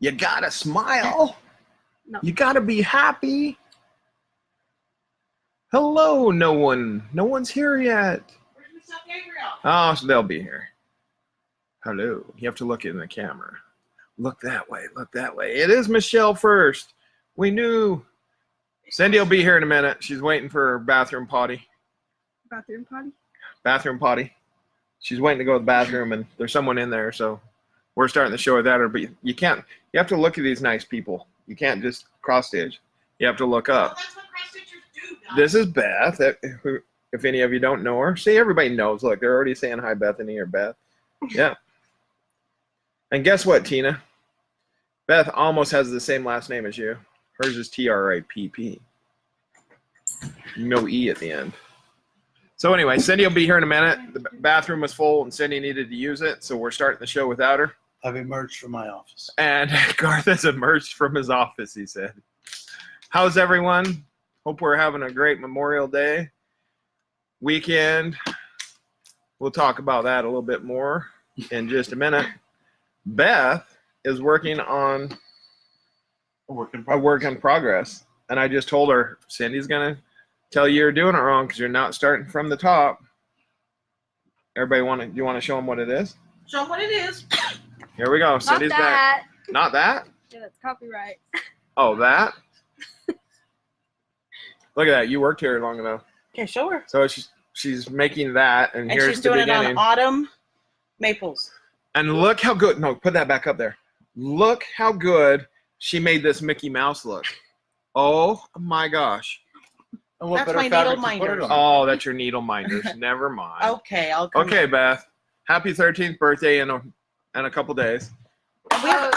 You gotta smile. No. You gotta be happy. Hello, no one. No one's here yet. Where's Miss Gabriel? Oh, so they'll be here. Hello. You have to look in the camera. Look that way. Look that way. It is Michelle first. We knew. Cindy will be here in a minute. She's waiting for her bathroom potty. Bathroom potty? Bathroom potty. She's waiting to go to the bathroom, and there's someone in there, so we're starting the show without her. But you can't. You have to look at these nice people. You can't just cross stage. You have to look up. Well, that's what cross stitchers do, guys. This is Beth. If any of you don't know her, see, everybody knows. Look, they're already saying hi, Bethany or Beth. Yeah. And guess what, Tina? Beth almost has the same last name as you. Hers is T-R-A-P-P. No E at the end. So anyway, Cindy will be here in a minute. The bathroom was full and Cindy needed to use it, so we're starting the show without her. I've emerged from my office. And Garth has emerged from his office, he said. How's everyone? Hope we're having a great Memorial Day weekend. We'll talk about that a little bit more in just a minute. Beth is working on a work in progress. And I just told her, Cindy's going to tell you you're doing it wrong because you're not starting from the top. Everybody do you want to show them what it is? Show them what it is. Here we go. Not Cindy's that. back. Not that? Yeah, that's copyright. Oh, that? Look at that. You worked here long enough. Okay, show her. So she's making that, and here's she's the doing beginning. it on autumn maples. And look how good. No, put that back up there. Look how good she made this Mickey Mouse look. Oh my gosh. And what That's better my fabric needle to put it minders. on? Oh, that's your needle minders. Never mind. Okay, I'll come. Okay, Beth. Happy 13th birthday in a couple days. My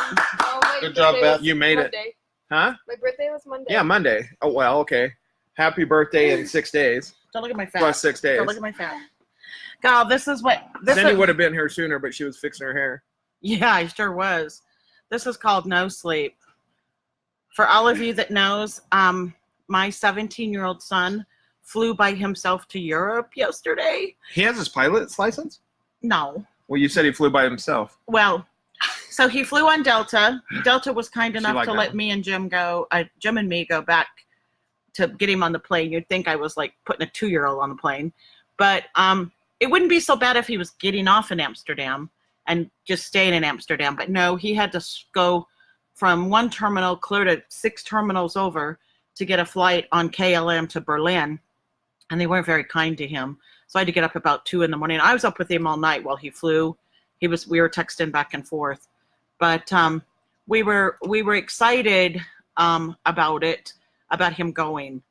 Good job, birthday Beth. was You made it. Monday. Huh? My birthday was Monday. Yeah, Monday. Oh, well, okay. Happy birthday in 6 days. Don't look at my fat. Plus 6 days. Don't look at my fat. God, this is what. Cindy would have been here sooner, but she was fixing her hair. Yeah, I sure was. This is called No Sleep. For all of you that knows, my 17-year-old son flew by himself to Europe yesterday. He has his pilot's license? No. Well, you said he flew by himself. Well, so he flew on Delta. Delta was kind enough like to that let one. me and Jim go, Jim and me go back to get him on the plane. You'd think I was like putting a 2-year-old on the plane. But it wouldn't be so bad if he was getting off in Amsterdam and just staying in Amsterdam. But no, he had to go from one terminal clear to 6 terminals over to get a flight on KLM to Berlin. And they weren't very kind to him. So I had to get up about 2 in the morning. I was up with him all night while he flew. We were texting back and forth. But we were excited about it, about him going.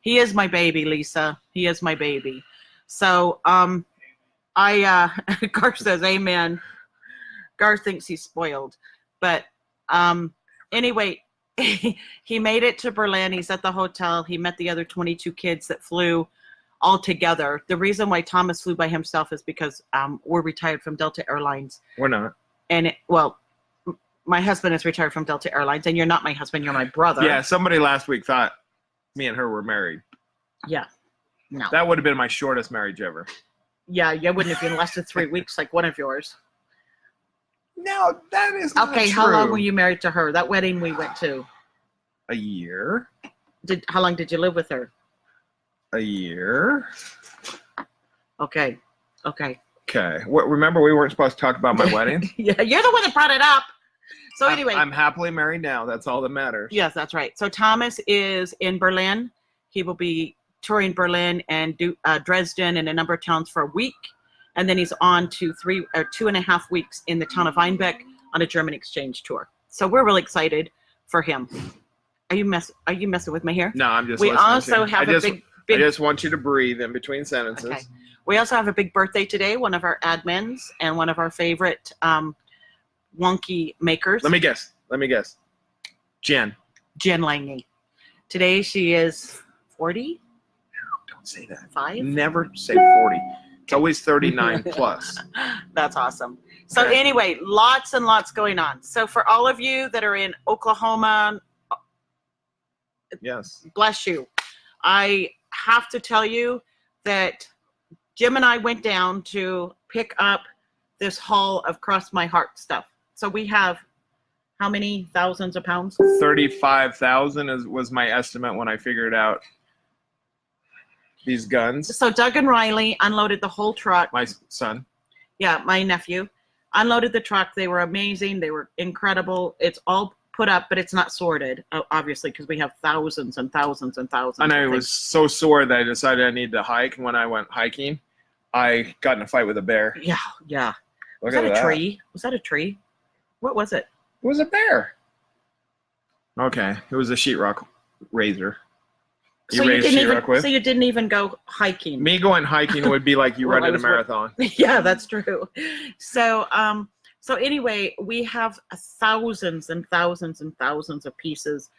He is my baby, Lisa. He is my baby. So Garth says amen. Garth thinks he's spoiled. But anyway, he made it to Berlin. He's at the hotel. He met the other 22 kids that flew all together. The reason why Thomas flew by himself is because we're retired from Delta Airlines. We're not. And my husband is retired from Delta Airlines, and you're not my husband, you're my brother. Yeah, somebody last week thought me and her were married. Yeah. No. That would have been my shortest marriage ever. Yeah, you wouldn't have been less than 3 weeks like one of yours. No, that is not Okay, true. how long were you married to her? That wedding we went to. A year. How long did you live with her? A year. Okay. Okay. Remember, we weren't supposed to talk about my wedding? Yeah, you're the one that brought it up. So anyway. I'm happily married now. That's all that matters. Yes, that's right. So Thomas is in Berlin. He will be touring Berlin and Dresden and a number of towns for a week. And then he's on to 2.5 weeks in the town of Einbeck on a German exchange tour. So we're really excited for him. Are you messing with my hair? No, I'm just We listening also to you. have I big. just want you to breathe in between sentences. Okay. We also have a big birthday today. One of our admins and one of our favorite wonky makers. Let me guess. Jen. Jen Lange. Today she is 40. Don't say that. 5. Never say 40. It's always 39 plus. That's awesome. So Okay. anyway, lots and lots going on. So for all of you that are in Oklahoma, Yes. bless you. I have to tell you that Jim and I went down to pick up this haul of Cross My Heart stuff. So we have how many thousands of pounds? 35,000 was my estimate when I figured out these guns. So Doug and Riley unloaded the whole truck. My son. Yeah, my nephew unloaded the truck. They were amazing. They were incredible. It's all put up, but it's not sorted, obviously, because we have thousands and thousands and thousands. And of I things. was so sore that I decided I needed to hike. And when I went hiking, I got in a fight with a bear. Yeah, yeah. Look Was at that a tree? Was that a tree? What was it? It was a bear. Okay, it was a sheetrock razor. You raised sheetrock with? So you didn't even go hiking. Me going hiking would be like you Well, I running a was marathon. Yeah, that's true. So, so anyway, we have thousands and thousands and thousands of pieces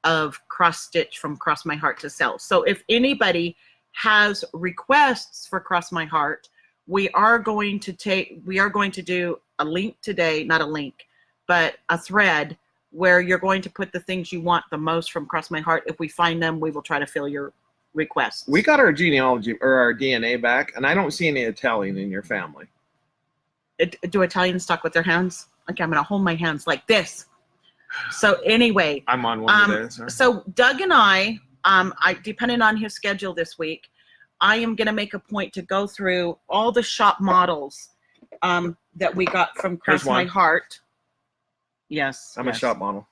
of cross stitch from Cross My Heart to sell. So if anybody has requests for Cross My Heart, we are going to do a link today, not a link, but a thread where you're going to put the things you want the most from Cross My Heart. If we find them, we will try to fill your requests. We got our genealogy or our DNA back, and I don't see any Italian in your family. Do Italians talk with their hands? Okay, I'm going to hold my hands like this. So anyway, I'm on one today. Sorry. so Doug and I, depending on his schedule this week, I am going to make a point to go through all the shop models that we got from Cross Here's one. My Heart. Yes. I'm a yes. shop model.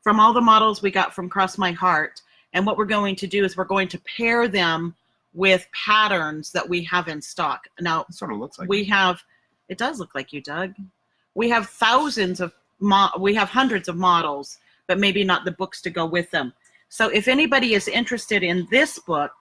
From all the models we got from Cross My Heart. And what we're going to do is we're going to pair them with patterns that we have in stock. Now, It sort of looks like we have, it does look like you, Doug. We have thousands of, we have hundreds of models, but maybe not the books to go with them. So if anybody is interested in this book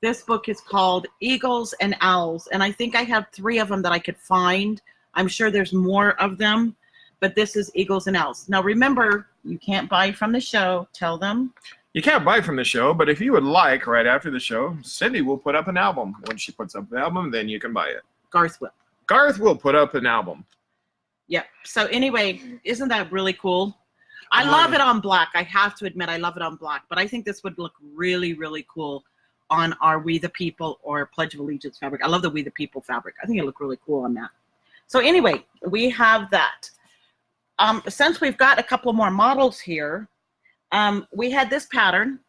is called Eagles and Owls. And I think I have 3 of them that I could find. I'm sure there's more of them, but this is Eagles and Owls. Now remember, you can't buy from the show. Tell them. You can't buy from the show, but if you would like, right after the show, Cindy will put up an album. When she puts up the album, then you can buy it. Garth will. Garth will put up an album. Yep. So anyway, isn't that really cool? I I love love it on black. I have to admit, I love it on black, but I think this would look really, really cool on our We the People or Pledge of Allegiance fabric. I love the We the People fabric. I think it'll look really cool on that. So anyway, we have that. Since we've got a couple more models here, we had this pattern.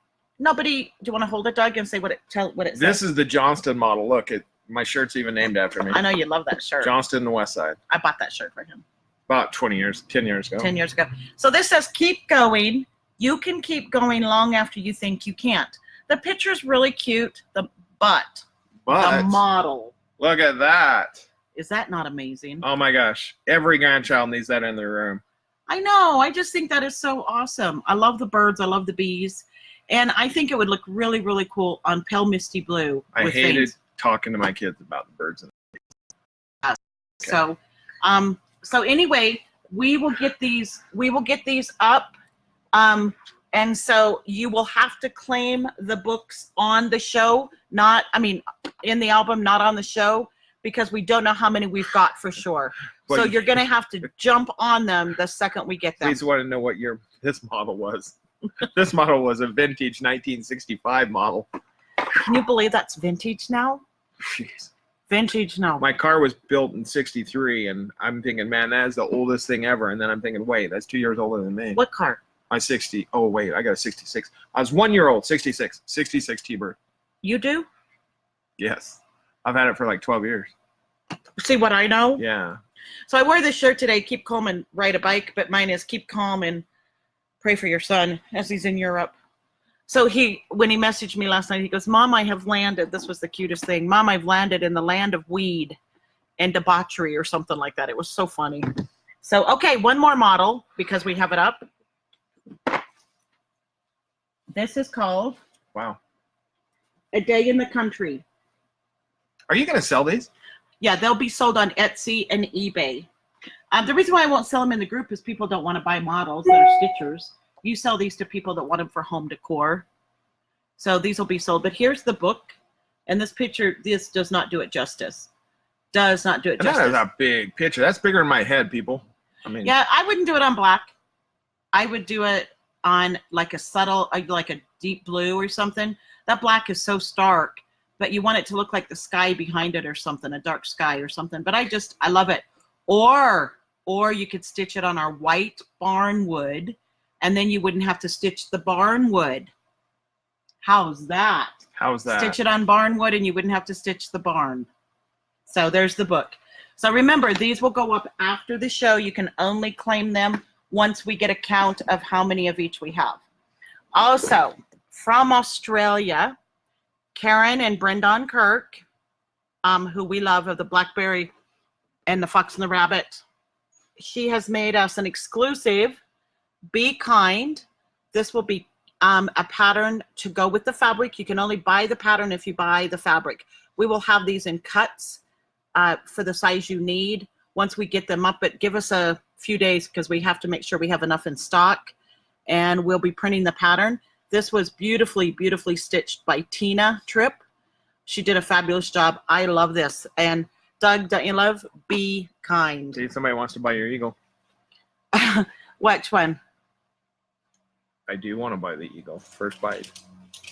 Do you want to hold it, Doug, and say what it says? This is the Johnston model. Look, my shirt's even named after me. I know you love that shirt. Johnston, the West Side. I bought that shirt for him. About 10 years ago. 10 years ago. So this says, keep going. You can keep going long after you think you can't. The picture's really cute, the model. Look at that. Is that not amazing? Oh my gosh. Every grandchild needs that in their room. I know. I just think that is so awesome. I love the birds. I love the bees. And I think it would look really, really cool on pale misty blue. I with hated veins. talking to my kids about the birds. So, so anyway, we will get these up. And so you will have to claim the books on the show, in the album, not on the show, because we don't know how many we've got for sure. Well, so you're going to have to jump on them the second we get them. Please want to know what year this model was. This model was a vintage 1965 model. Can you believe that's vintage now? Jeez. Vintage now. My car was built in 63, and I'm thinking, man, that is the oldest thing ever. And then I'm thinking, wait, that's 2 years older than me. What car? My 60. Oh, wait, I got a 66. I was 1 year old, 66. 66 T-Bird. You do? Yes. I've had it for like 12 years. See what I know? Yeah. So I wore this shirt today, keep calm and ride a bike, but mine is keep calm and pray for your son as he's in Europe. So when he messaged me last night, he goes, Mom, I have landed. This was the cutest thing. Mom, I've landed in the land of weed and debauchery or something like that. It was so funny. So, okay, one more model because we have it up. This is called Wow. A Day in the Country. Are you going to sell these? Yeah, they'll be sold on Etsy and eBay. The reason why I won't sell them in the group is people don't want to buy models that are stitchers. You sell these to people that want them for home decor. So these will be sold. But here's the book. And this picture, this does not do it justice. Does not do it And that justice. is a big picture. That's bigger than my head, people. I mean, Yeah, I wouldn't do it on black. I would do it on like a subtle, like a deep blue or something. That black is so stark, but you want it to look like the sky behind it or something, a dark sky or something. But I love it. Or or you could stitch it on our white barn wood, and then you wouldn't have to stitch the barn wood. How's that? How's that? Stitch it on barn wood and you wouldn't have to stitch the barn. So there's the book. So remember, these will go up after the show. You can only claim them once we get a count of how many of each we have. Also, from Australia, Karen and Brendan Kirk, who we love, of the Blackberry and the Fox and the Rabbit. She has made us an exclusive Be Kind. This will be a pattern to go with the fabric. You can only buy the pattern if you buy the fabric. We will have these in cuts for the size you need once we get them up, but give us a few days because we have to make sure we have enough in stock, and we'll be printing the pattern. This was beautifully, beautifully stitched by Tina Tripp. She did a fabulous job. I love this. And Doug, don't you love Be Kind? See, somebody wants to buy your eagle. Which one? I do want to buy the eagle. First bite.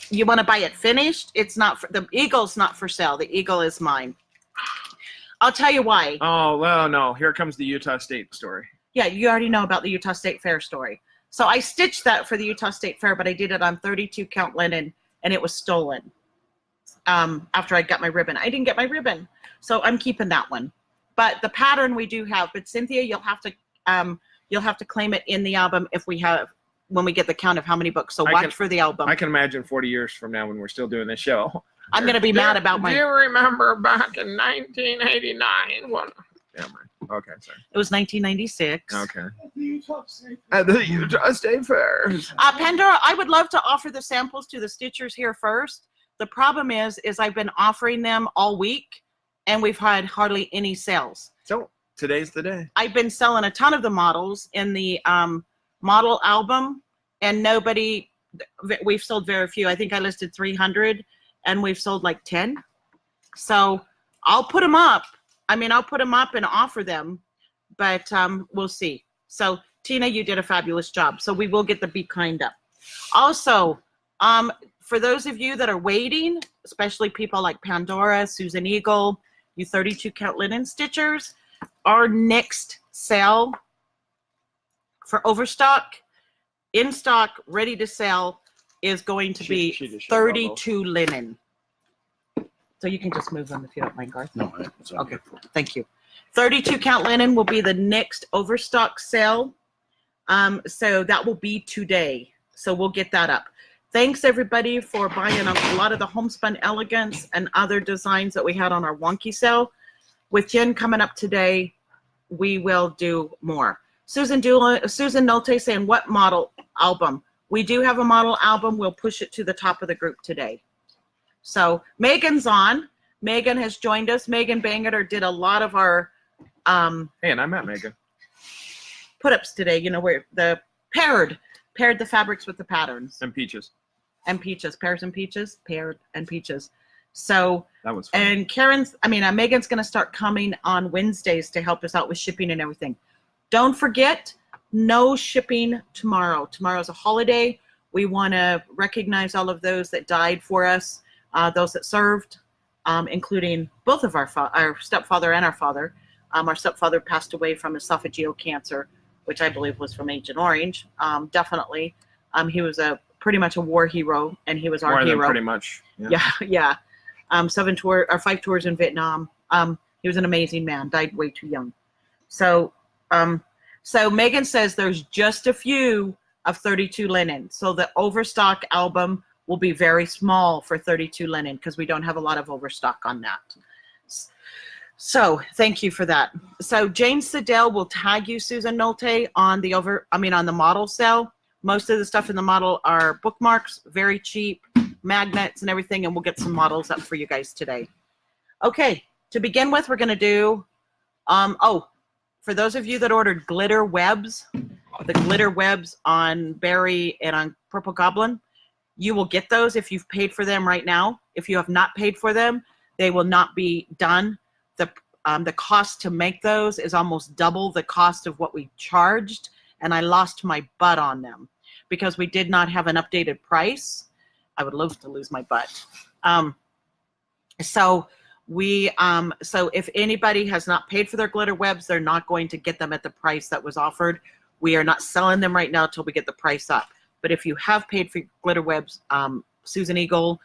You want to buy it finished? It's not for, the eagle's not for sale. The eagle is mine. I'll tell you why. Oh, well, no. Here comes the Utah State story. Yeah, you already know about the Utah State Fair story. So I stitched that for the Utah State Fair, but I did it on 32 count linen, and it was stolen after I got my ribbon. I didn't get my ribbon, so I'm keeping that one. But the pattern we do have. But Cynthia, you'll have to claim it in the album if we have, when we get the count of how many books. So watch for the album. I can imagine 40 years from now when we're still doing this show. I'm going to be mad about my... Do you remember back in 1989? What? Yeah, okay, sorry. It was 1996. Okay. At the Utah State Fair. Pandora, I would love to offer the samples to the stitchers here first. The problem is I've been offering them all week, and we've had hardly any sales. So today's the day. I've been selling a ton of the models in the model album, and we've sold very few. I think I listed 300, and we've sold like 10. So I'll put them up. I mean, I'll put them up and offer them, but we'll see. So Tina, you did a fabulous job. So we will get the Be Kind up. Also, for those of you that are waiting, especially people like Pandora, Susan Eagle, you 32 count linen stitchers, our next sale for overstock, in stock, ready to sell, is going to be 32 linen. So you can just move them if you don't mind, Garth. No, it's okay. Thank you. 32 count linen will be the next overstock sale. So that will be today. So we'll get that up. Thanks everybody for buying a lot of the homespun elegance and other designs that we had on our wonky sale. With Jen coming up today, we will do more. Susan Nolte saying, what model album? We do have a model album. We'll push it to the top of the group today. So Megan's on. Megan has joined us. Megan Bangeter did a lot of our hey, and I met Megan. Put-ups today. You know, where the paired the fabrics with the patterns. And peaches. And peaches. Pears and peaches. Paired and peaches. So that was fun. And Megan's going to start coming on Wednesdays to help us out with shipping and everything. Don't forget, no shipping tomorrow. Tomorrow's a holiday. We want to recognize all of those that died for us, those that served, including both of our stepfather and our father. Our stepfather passed away from esophageal cancer, which I believe was from Agent Orange. Definitely. He was pretty much a war hero, and he was our hero. Pretty much. Yeah. 5 tours in Vietnam. He was an amazing man. Died way too young. So Megan says there's just a few of 32 linen. So the overstock album will be very small for 32 linen because we don't have a lot of overstock on that. So thank you for that. So Jane Siddell will tag you, Susan Nolte, on the model sale. Most of the stuff in the model are bookmarks, very cheap, magnets and everything, and we'll get some models up for you guys today. Okay, to begin with, we're going to do, for those of you that ordered glitter webs, the glitter webs on Berry and on Purple Goblin, you will get those if you've paid for them right now. If you have not paid for them, they will not be done. The cost to make those is almost double the cost of what we charged, and I lost my butt on them because we did not have an updated price. I would love to lose my butt. So So if anybody has not paid for their glitter webs, they're not going to get them at the price that was offered. We are not selling them right now until we get the price up. But if you have paid for glitter webs, Susan Eagle,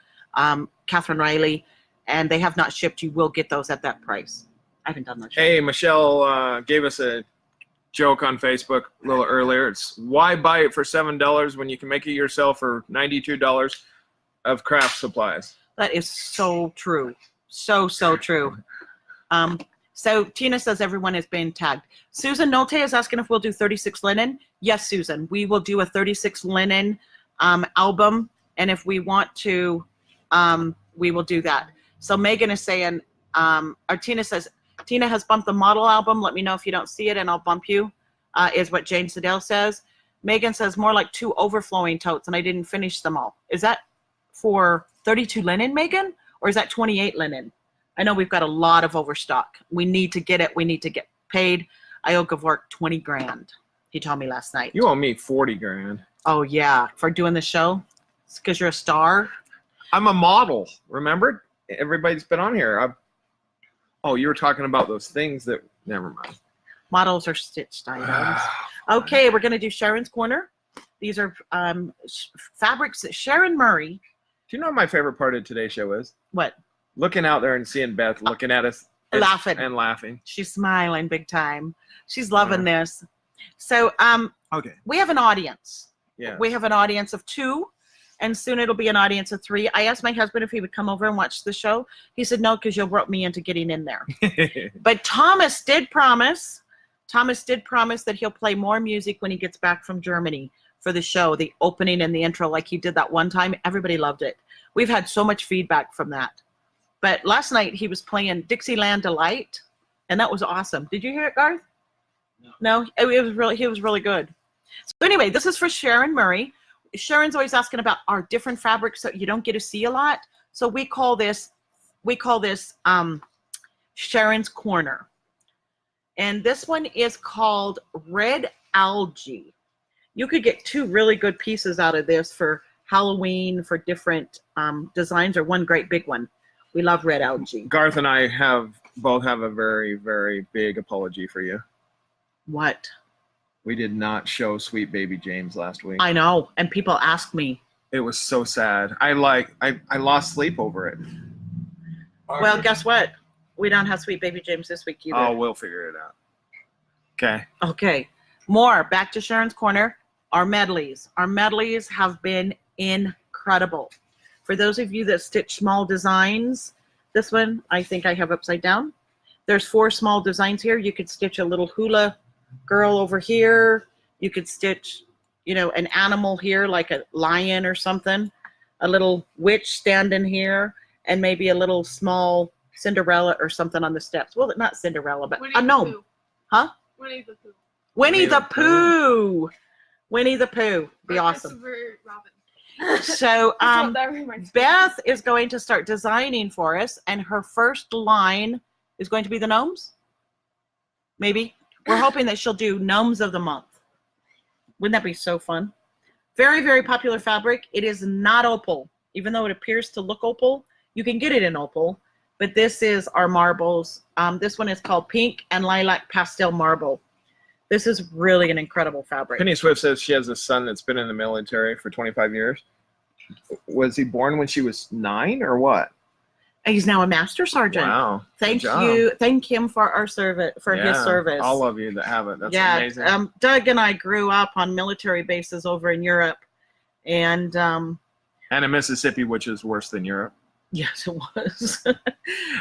Catherine Riley, and they have not shipped, you will get those at that price. I haven't done much. Hey, Michelle gave us a joke on Facebook a little earlier. It's why buy it for $7 when you can make it yourself for $92 of craft supplies. That is so true. So true. So Tina says everyone is being tagged. Susan Nolte is asking if we'll do 36 linen. Yes, Susan, we will do a 36 linen album. And if we want to, we will do that. So Megan is saying, or Tina says, Tina has bumped the model album. Let me know if you don't see it and I'll bump you, is what Jane Siddell says. Megan says more like 2 overflowing totes and I didn't finish them all. Is that for 32 linen, Megan? Or is that 28 linen? I know we've got a lot of overstock. We need to get it. We need to get paid. I owe Gavork 20 grand. He told me last night. You owe me 40 grand. Oh yeah, for doing the show? It's because you're a star? I'm a model, remember? Everybody's been on here. Oh, you were talking about those things that, never mind. Models are stitched items. Okay, we're going to do Sharons Corner. These are fabrics that Sharon Murray. Do you know what my favorite part of today's show is? What? Looking out there and seeing Beth looking at us. Laughing. And laughing. She's smiling big time. She's loving this. So okay. We have an audience. Yeah. We have an audience of 2, and soon it'll be an audience of 3. I asked my husband if he would come over and watch the show. He said no, because you'll rope me into getting in there. But Thomas did promise that he'll play more music when he gets back from Germany for the show, the opening and the intro, like he did that one time. Everybody loved it. We've had so much feedback from that. But last night he was playing Dixieland Delight, and that was awesome. Did you hear it, Garth? No, it was really, he was really good. So anyway, this is for Sharon Murray. Sharon's always asking about our different fabrics that you don't get to see a lot. So we call this Sharon's Corner. And this one is called Red Algae. You could get 2 really good pieces out of this for Halloween, for different designs, or one great big one. We love red algae. Garth and I both have a very, very big apology for you. What? We did not show Sweet Baby James last week. I know, and people asked me. It was so sad. I lost sleep over it. Well, guess what? We don't have Sweet Baby James this week either. Oh, we'll figure it out. Okay. Okay. More. Back to Sharon's Corner. Our medleys. Our medleys have been incredible. For those of you that stitch small designs, this one I think I have upside down. There's 4 small designs here. You could stitch a little hula girl over here. You could stitch, an animal here, like a lion or something. A little witch standing here, and maybe a little small Cinderella or something on the steps. Well, not Cinderella, but a gnome. Huh? Winnie the Pooh. Winnie the Pooh. Winnie the Pooh. Be Or awesome. Christopher Robin. So That reminds me. Beth is going to start designing for us, and her first line is going to be the gnomes. Maybe. We're hoping that she'll do gnomes of the month. Wouldn't that be so fun? Very, very popular fabric. It is not opal. Even though it appears to look opal, you can get it in opal. But this is our marbles. This one is called Pink and Lilac Pastel Marble. This is really an incredible fabric. Penny Swift says she has a son that's been in the military for 25 years. Was he born when she was 9 or what? He's now a master sergeant. Wow. Thank Good job. you. Thank him for our service, for his service. All of you that have it. That's amazing. Doug and I grew up on military bases over in Europe, and in Mississippi, which is worse than Europe. yes, it was.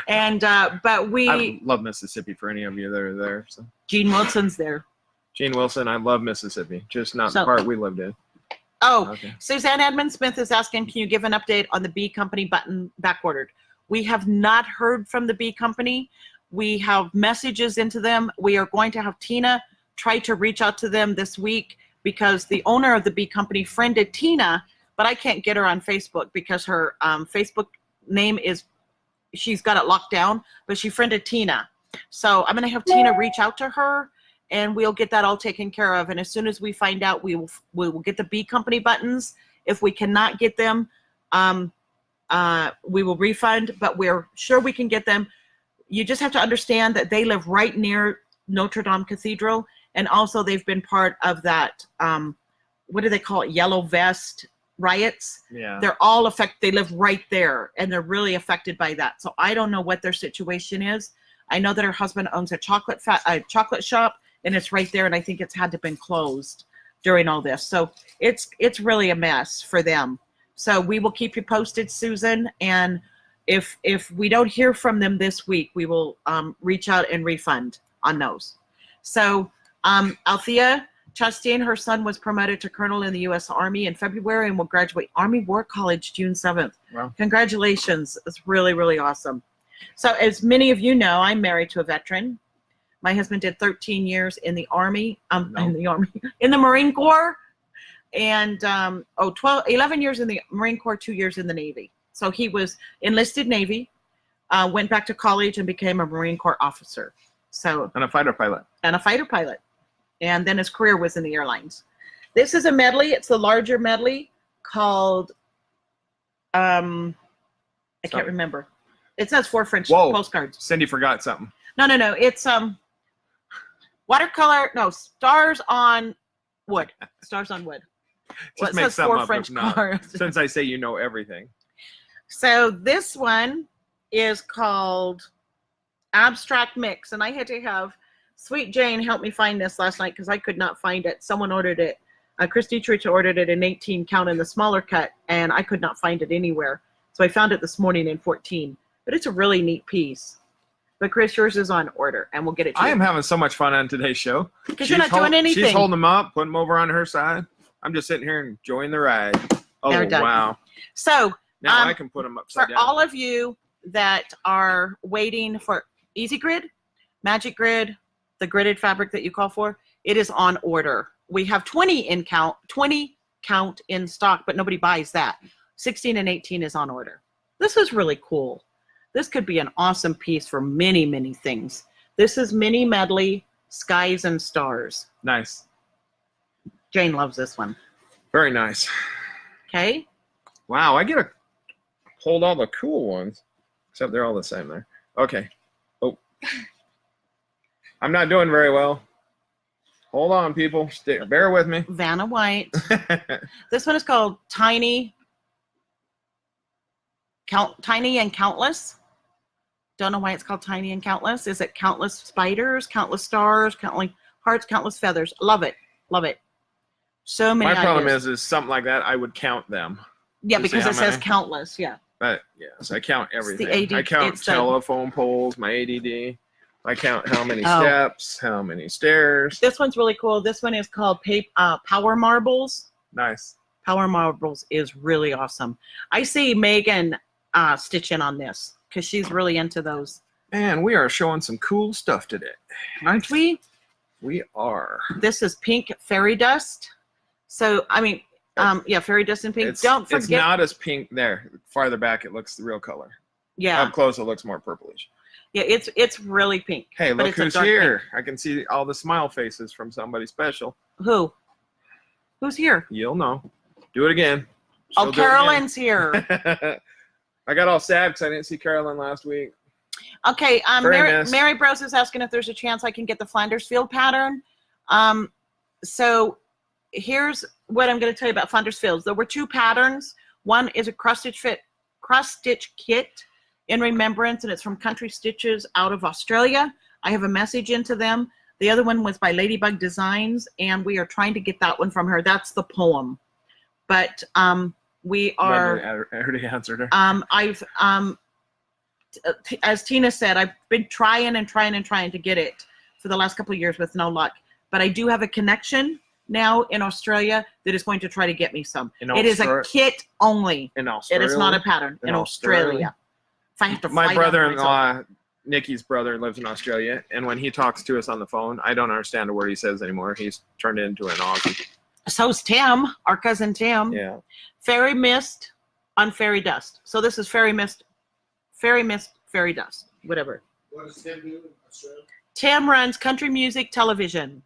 And but we I love Mississippi for any of you that are there. So. Gene Wilson's there. Gene Wilson, I love Mississippi, just not the So- part we lived in. Oh, Okay. Suzanne Edmund Smith is asking, can you give an update on the B Company button back ordered? We have not heard from the B Company. We have messages into them. We are going to have Tina try to reach out to them this week because the owner of the B Company friended Tina, but I can't get her on Facebook because her Facebook name is, she's got it locked down, but she friended Tina. So I'm going to have Tina reach out to her, and we'll get that all taken care of. And as soon as we find out, we will get the B Company buttons. If we cannot get them, we will refund, but we're sure we can get them. you just have to understand that they live right near Notre Dame Cathedral, and also they've been part of that, what do they call it, yellow vest riots. Yeah. They're all affected. They live right there, and they're really affected by that. So I don't know what their situation is. I know that her husband owns a chocolate shop, and it's right there, and I think it's had to been closed during all this. So it's really a mess for them. So we will keep you posted, Susan, and if we don't hear from them this week, we will reach out and refund on those. So Althea Chastain, her son was promoted to colonel in the U.S. Army in February and will graduate Army War College June 7th. Wow. Congratulations. It's really, really awesome. So as many of you know, I'm married to a veteran. My husband did 13 years in the Army, in the Marine Corps, and 11 years in the Marine Corps, 2 years in the Navy. So he was enlisted Navy, went back to college and became a Marine Corps officer. So And a fighter pilot. And then his career was in the airlines. This is a medley. It's the larger medley called, I can't remember. It says 4 French postcards. Cindy forgot something. No. It's watercolor. No, stars on wood. Stars on wood. Just it make says something 4 up. French If not, cards. since I say you know everything. So this one is called Abstract Mix, and I had to have Sweet Jane help me find this last night because I could not find it. Someone ordered it. Christy Trich ordered it in 18 count in the smaller cut, and I could not find it anywhere. So I found it this morning in 14. But it's a really neat piece. But Chris, yours is on order, and we'll get it to you. I am having so much fun on today's show. Because you're not doing anything. She's holding them up, putting them over on her side. I'm just sitting here and enjoying the ride. Oh, They're done. wow. So Now I can put them upside for down. all of you that are waiting for Easy Grid, Magic Grid, the gridded fabric that you call for, it is on order. We have 20 count in stock, but nobody buys that. 16 and 18 is on order. This is really cool. This could be an awesome piece for many, many things. This is Mini Medley, Skies and Stars. Nice. Jane loves this one. Very nice. Okay. Wow, I get to hold all the cool ones. Except they're all the same there. Okay. Oh. I'm not doing very well. Hold on, people. Bear with me. Vanna White. This one is called Tiny and Countless. Don't know why it's called Tiny and Countless. Is it countless spiders, countless stars, countless hearts, countless feathers? Love it. Love it. So many My problem ideas. is something like that, I would count them. Yeah, to see because how it says many. countless. Yeah. But yes, I count everything. AD I count it's the- telephone poles, my ADD. I count how many Oh. steps, how many stairs. This one's really cool. This one is called Power Marbles. Nice. Power Marbles is really awesome. I see Megan stitching on this because she's really into those. Man, we are showing some cool stuff today. Aren't we? We are. This is pink fairy dust. So, I mean, yeah, fairy dust and pink. Don't forget. It's not as pink there. Farther back, it looks the real color. Yeah. Up close, it looks more purplish. Yeah, it's really pink. Hey, but look it's a who's dark here. I can see all the smile faces from somebody special. pink. Who? Who's here? You'll know. Do it again. Oh, She'll do it again. Carolyn's here. I got all sad because I didn't see Carolyn last week. Okay, Very nice. Mary Brose is asking if there's a chance I can get the Flanders Field pattern. So here's what I'm going to tell you about Flanders Fields. There were 2 patterns. One is a cross stitch kit in remembrance, and it's from Country Stitches out of Australia. I have a message into them. The other one was by Ladybug Designs, and we are trying to get that one from her. That's the poem. But we are. I already answered her. I've as Tina said, I've been trying to get it for the last couple of years with no luck. But I do have a connection now in Australia that is going to try to get me some. It is a kit only. In Australia. It is not a pattern. In Australia. If I have to My fight brother-in-law, Nikki's brother, lives in Australia, and when he talks to us on the phone, I don't understand a word he says anymore. He's turned into an Aussie. So's Tim, our cousin Tim. Yeah. Fairy Mist on Fairy Dust. So this is Fairy Mist, Fairy Dust, whatever. What does Tim do in Australia? Tim runs country music television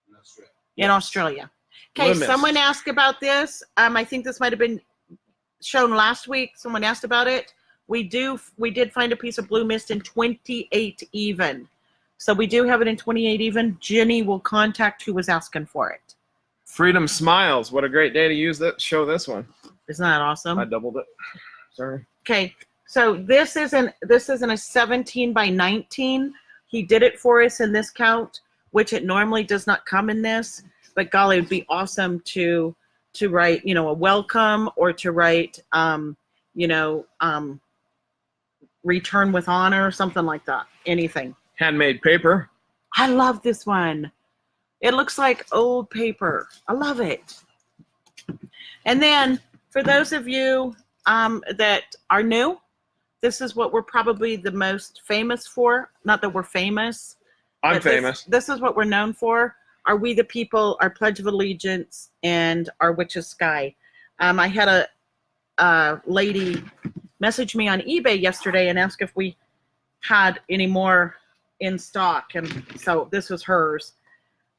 In Australia. in Australia. Okay, What a mist. someone asked about this. I think this might have been shown last week. Someone asked about it. We did find a piece of blue mist in 28 even. So we do have it in 28 even. Jenny will contact who was asking for it. Freedom Smiles. What a great day to use that. Show this one. Isn't that awesome? I doubled it. Sorry. Okay, so this isn't a 17 by 19. He did it for us in this count, which it normally does not come in this. But golly, it'd be awesome to write, you know, a welcome, or to write, return with honor, something like that. Anything. Handmade paper. I love this one. It looks like old paper. I love it. And then for those of you that are new, this is what we're probably the most famous for. Not that we're famous. I'm but famous. This is what we're known for. Are We the People, our Pledge of Allegiance, and our Witch's Sky. I had a lady message me on eBay yesterday and ask if we had any more in stock, and so this was hers.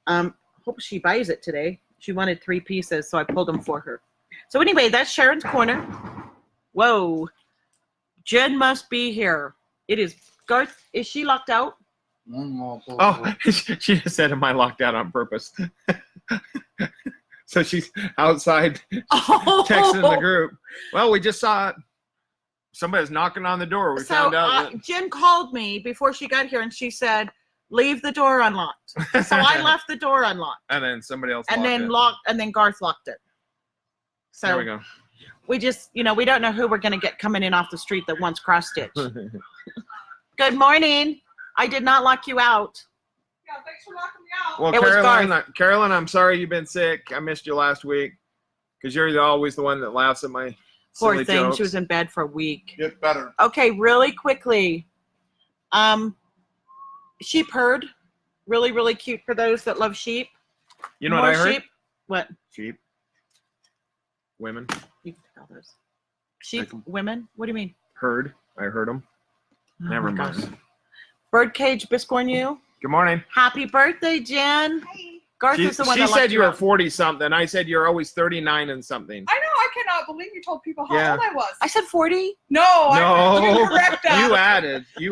Hope she buys it today. She wanted 3 pieces, so I pulled them for her. So anyway, that's Sharons Corner. Whoa, Jen must be here. It is Garth. Is she locked out? Oh, she just said, "Am I locked out on purpose?" So she's outside texting the group. Well, we just saw it. Somebody's knocking on the door. We found out. Jen called me before she got here, and she said, "Leave the door unlocked." So I left the door unlocked. And then somebody else. And then Garth locked it. So there we go. We just, we don't know who we're going to get coming in off the street that wants cross stitch. Good morning. I did not lock you out. Yeah, thanks for locking me out. Well, It was Carolyn, I'm sorry you've been sick. I missed you last week because you're always the one that laughs at my Poor silly thing. jokes. She was in bed for a week. Get better. Okay, really quickly. Sheep herd. Really, really cute for those that love sheep. You know More what I heard? sheep. What? Sheep. Women. You can tell those. Sheep, women? What do you mean? Heard. I heard them. Oh Never my mind. gosh. Birdcage Biscorn you. Good morning. Happy birthday, Jen. Hey. Garth She is the one said that locked you were out. 40 something. I said you're always 39 and something. I know. I cannot believe you told people how Yeah. old I was. I said 40. No, you correct that. You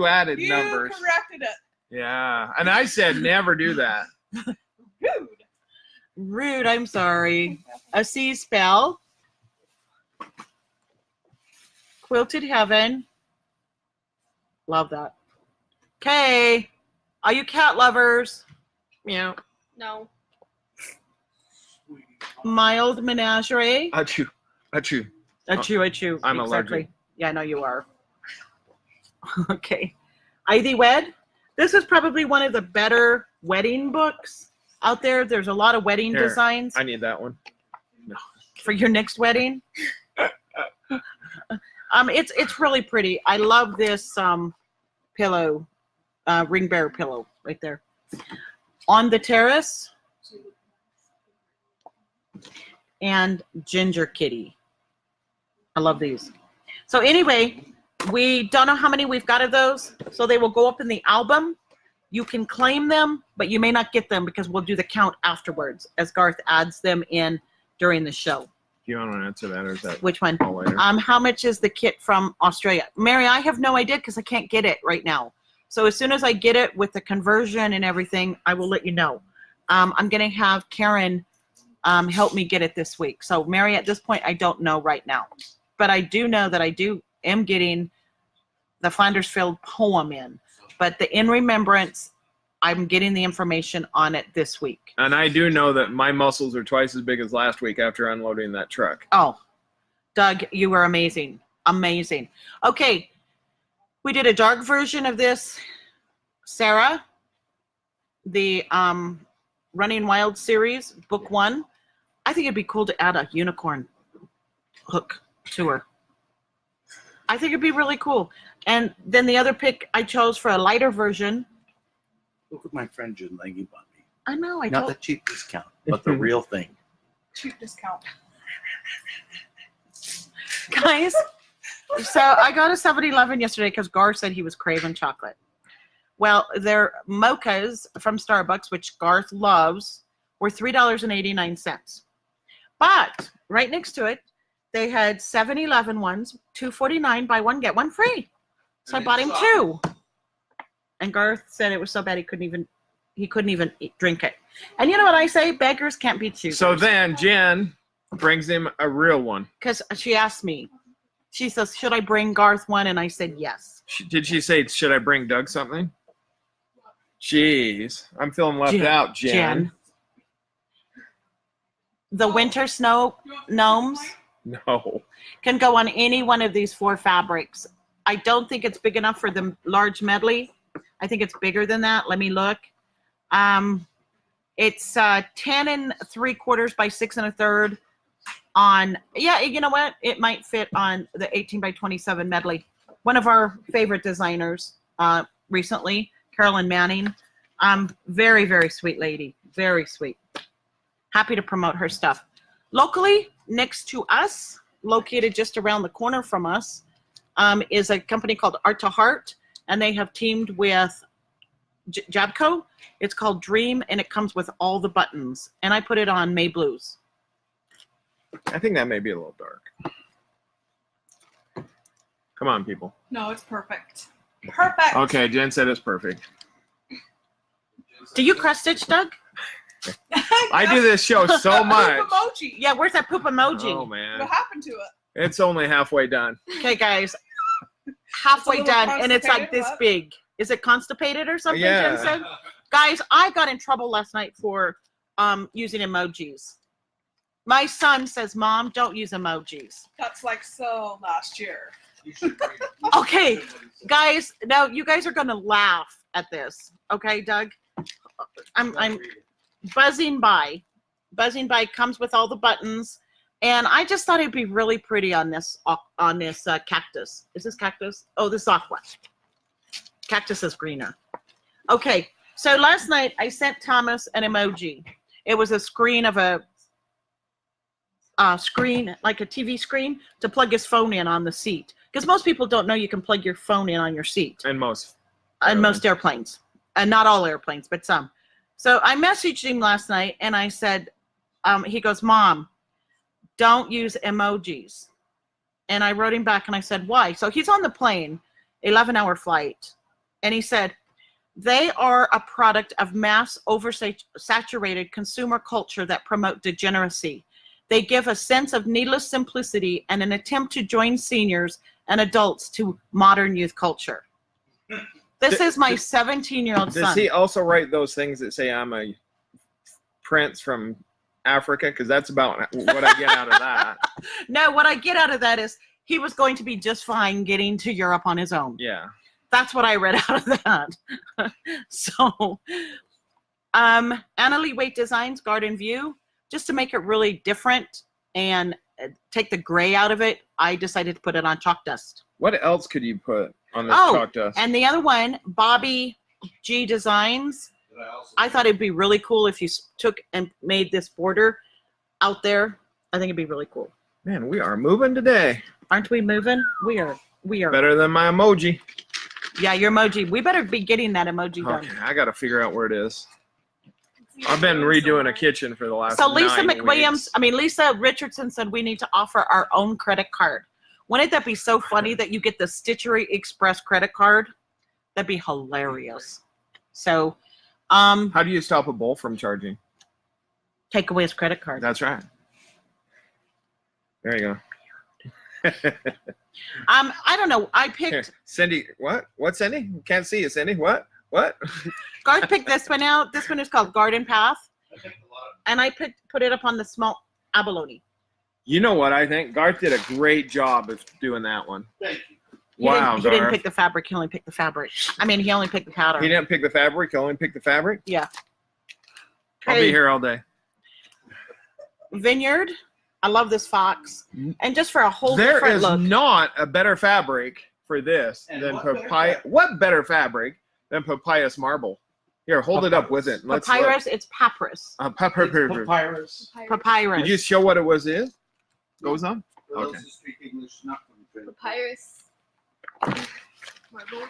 added You numbers. corrected it. Yeah. And I said never do that. Rude. Rude, I'm sorry. A sea spell. Quilted Heaven. Love that. Okay. Are you cat lovers? Meow. No. Mild Menagerie. Achoo. Achoo. Achoo. I'm exactly. allergic. Yeah, I know you are. Okay. Ivy Wed. This is probably one of the better wedding books out there. There's a lot of wedding Here, designs I need that one. No. for your next wedding. It's really pretty. I love this pillow, ring bearer pillow right there. On the Terrace and Ginger Kitty. I love these. So anyway, we don't know how many we've got of those, so they will go up in the album. You can claim them, but you may not get them because we'll do the count afterwards as Garth adds them in during the show. Do you want to answer that, or is that Which one? all later? How much is the kit from Australia? Mary, I have no idea because I can't get it right now. So as soon as I get it with the conversion and everything, I will let you know. I'm going to have Karen help me get it this week. So Mary, at this point, I don't know right now. But I do know that I am getting the Flanders Field poem in. But the In Remembrance, I'm getting the information on it this week. And I do know that my muscles are twice as big as last week after unloading that truck. Oh, Doug, you were amazing. Amazing. Okay. We did a dark version of this. Sarah, the Running Wild series, book 1. I think it'd be cool to add a unicorn hook to her. I think it'd be really cool. And then the other pick I chose for a lighter version. Look what my friend Jen Langy bought me. I know. Not the cheap discount, but the real thing. Cheap discount. Guys, so I got a 7-Eleven yesterday because Garth said he was craving chocolate. Well, their mochas from Starbucks, which Garth loves, were $3.89. But right next to it, They had 7-Eleven ones, $2.49, buy one get one free. So I And bought him it's 2. And Garth said it was so bad he couldn't even drink it. And you know what I say? Beggars can't be choosers. So then Jen brings him a real one. Because she asked me, she says, should I bring Garth one? And I said yes. Did she say, should I bring Doug something? Jeez, I'm feeling left out, Jen. The winter snow gnomes No. can go on any one of these 4 fabrics. I don't think it's big enough for the large medley. I think it's bigger than that. Let me look. It's 10 3/4 by 6 1/3 on, yeah, you know what? It might fit on the 18 by 27 medley. One of our favorite designers recently, Carolyn Manning. Very, very sweet lady. Very sweet. Happy to promote her stuff. Locally, next to us, located just around the corner from us, is a company called Art to Heart, and they have teamed with Jabco. It's called Dream, and it comes with all the buttons. And I put it on May Blues. I think that may be a little dark. Come on, people. No, it's perfect. Perfect. Okay, Jen said it's perfect. Do you cross stitch, Doug? I do this show so much. Emoji. Yeah, where's that poop emoji? Oh, man. What happened to it? It's only halfway done. Okay, guys. Halfway It's a little done, and it's like this constipated, what? big. Is it constipated or something, Yeah. Jen said? Guys, I got in trouble last night for using emojis. My son says, Mom, don't use emojis. That's like so last year. You should bring it. Okay, guys, now you guys are gonna laugh at this. Okay, Doug? I'm buzzing by. Buzzing by comes with all the buttons. And I just thought it'd be really pretty on this cactus. Is this cactus? Oh, this is aqua. Cactus is greener. Okay, so last night I sent Thomas an emoji. It was a screen of a screen, like a TV screen, to plug his phone in on the seat. Because most people don't know you can plug your phone in on your seat. And most. On most airplanes. And not all airplanes, but some. So I messaged him last night and I said, he goes, Mom, don't use emojis. And I wrote him back and I said, why? So he's on the plane, 11-hour flight. And he said, they are a product of mass oversaturated consumer culture that promote degeneracy. They give a sense of needless simplicity and an attempt to join seniors and adults to modern youth culture. This is my 17-year-old Does son. he also write those things that say I'm a prince from Africa? Because that's about what I get out of that. No, what I get out of that is he was going to be just fine getting to Europe on his own. Yeah. That's what I read out of that. So, Annalie Waite Designs, Gardenview, just to make it really different and take the gray out of it, I decided to put it on chalk dust. What else could you put on this Oh, chalk dust? and the other one, Bobby G Designs. Did I also- I thought it'd be really cool if you took and made this border out there. I think it'd be really cool. Man, we are moving today. Aren't we moving? We are. Better than my emoji. Yeah, your emoji. We better be getting that emoji done. Okay, I got to figure out where it is. I've been redoing a kitchen for the last So Lisa 9 weeks. Lisa Richardson said we need to offer our own credit card. Wouldn't that be so funny that you get the Stitchery Express credit card? That'd be hilarious. So, How do you stop a bull from charging? take away his credit card. That's right. There you go. I don't know. I Here, picked Cindy, what? What, Cindy? Can't see you, Cindy. What? What? Garth picked this one out. This one is called Garden Path, I think a lot of and I put it up on the small abalone. You know what I think? Garth did a great job of doing that one. thank you. Wow, He didn't Garth. pick the fabric. He only picked the fabric. I mean, he only picked the powder. He didn't pick the fabric. He only picked the fabric. Yeah. I'll be Hey, here all day. Vineyard. I love this fox, and just for a whole There different is look. not a better fabric for this And than what better papaya. fabric? What better fabric than papyrus marble? Here, hold it up with it. Let's look. Papyrus. It's papyrus. Papyrus. Papyrus. Did you show what it was? Goes on. For those Okay. who speak English, not from the Papyrus. Marble.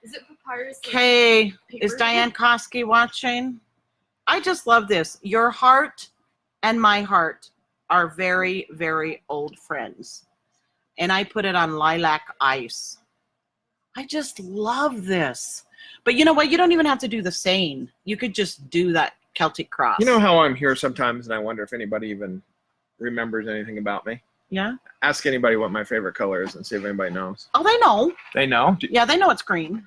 Is it papyrus? like Okay, paper? is Diane Koski watching? I just love this. Your heart and my heart our very, very old friends. And I put it on lilac ice. I just love this. But you know what? You don't even have to do the same. You could just do that Celtic Cross. You know how I'm here sometimes and I wonder if anybody even remembers anything about me? Yeah. Ask anybody what my favorite color is and see if anybody knows. Oh, they know. They know? Yeah, they know it's green.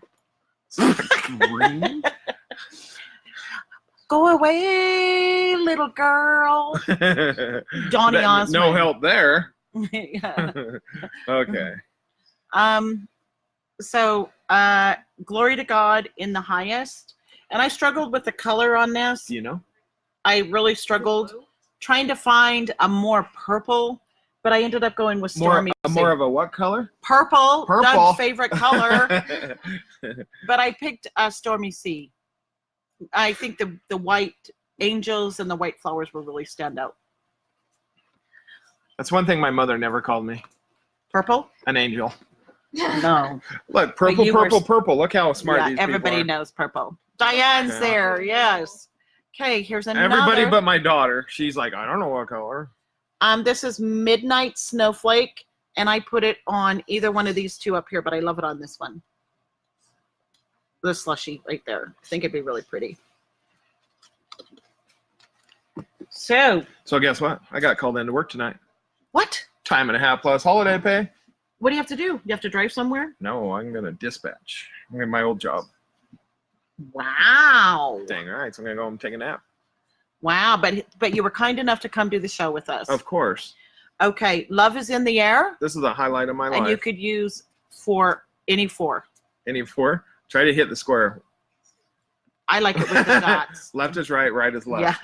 Green? Go away, little girl. Donny Osmond. No help there. Yeah. Okay. So glory to God in the highest. And I struggled with the color on this. Do you know? I really struggled trying to find a more purple, but I ended up going with Stormy Sea. More of a what color? Purple. Purple. Doug's favorite color. But I picked Stormy Sea. I think the white angels and the white flowers will really stand out. That's one thing my mother never called me. Purple? An angel. No. Look, purple, you were- purple, purple. Look how smart Yeah, these people everybody are. knows purple. Diane's Yeah. there, yes. Okay, here's another. Everybody but my daughter. She's like, I don't know what color. This is Midnight Snowflake, and I put it on either one of these two up here, but I love it on this one. The slushy right there. I think it'd be really pretty. So, So guess what? I got called into work tonight. what? Time and a half plus holiday pay. What do you have to do? You have to drive somewhere? No, I'm gonna dispatch. I'm gonna my old job. Wow. Dang, all right. So I'm gonna go home and take a nap. Wow, but you were kind enough to come do the show with us. Of course. Okay, Love is in the Air, This is the highlight of my and you life. could use for any four. Any four? Try to hit the square. I like it with the dots. Left is right, right is left. Yeah.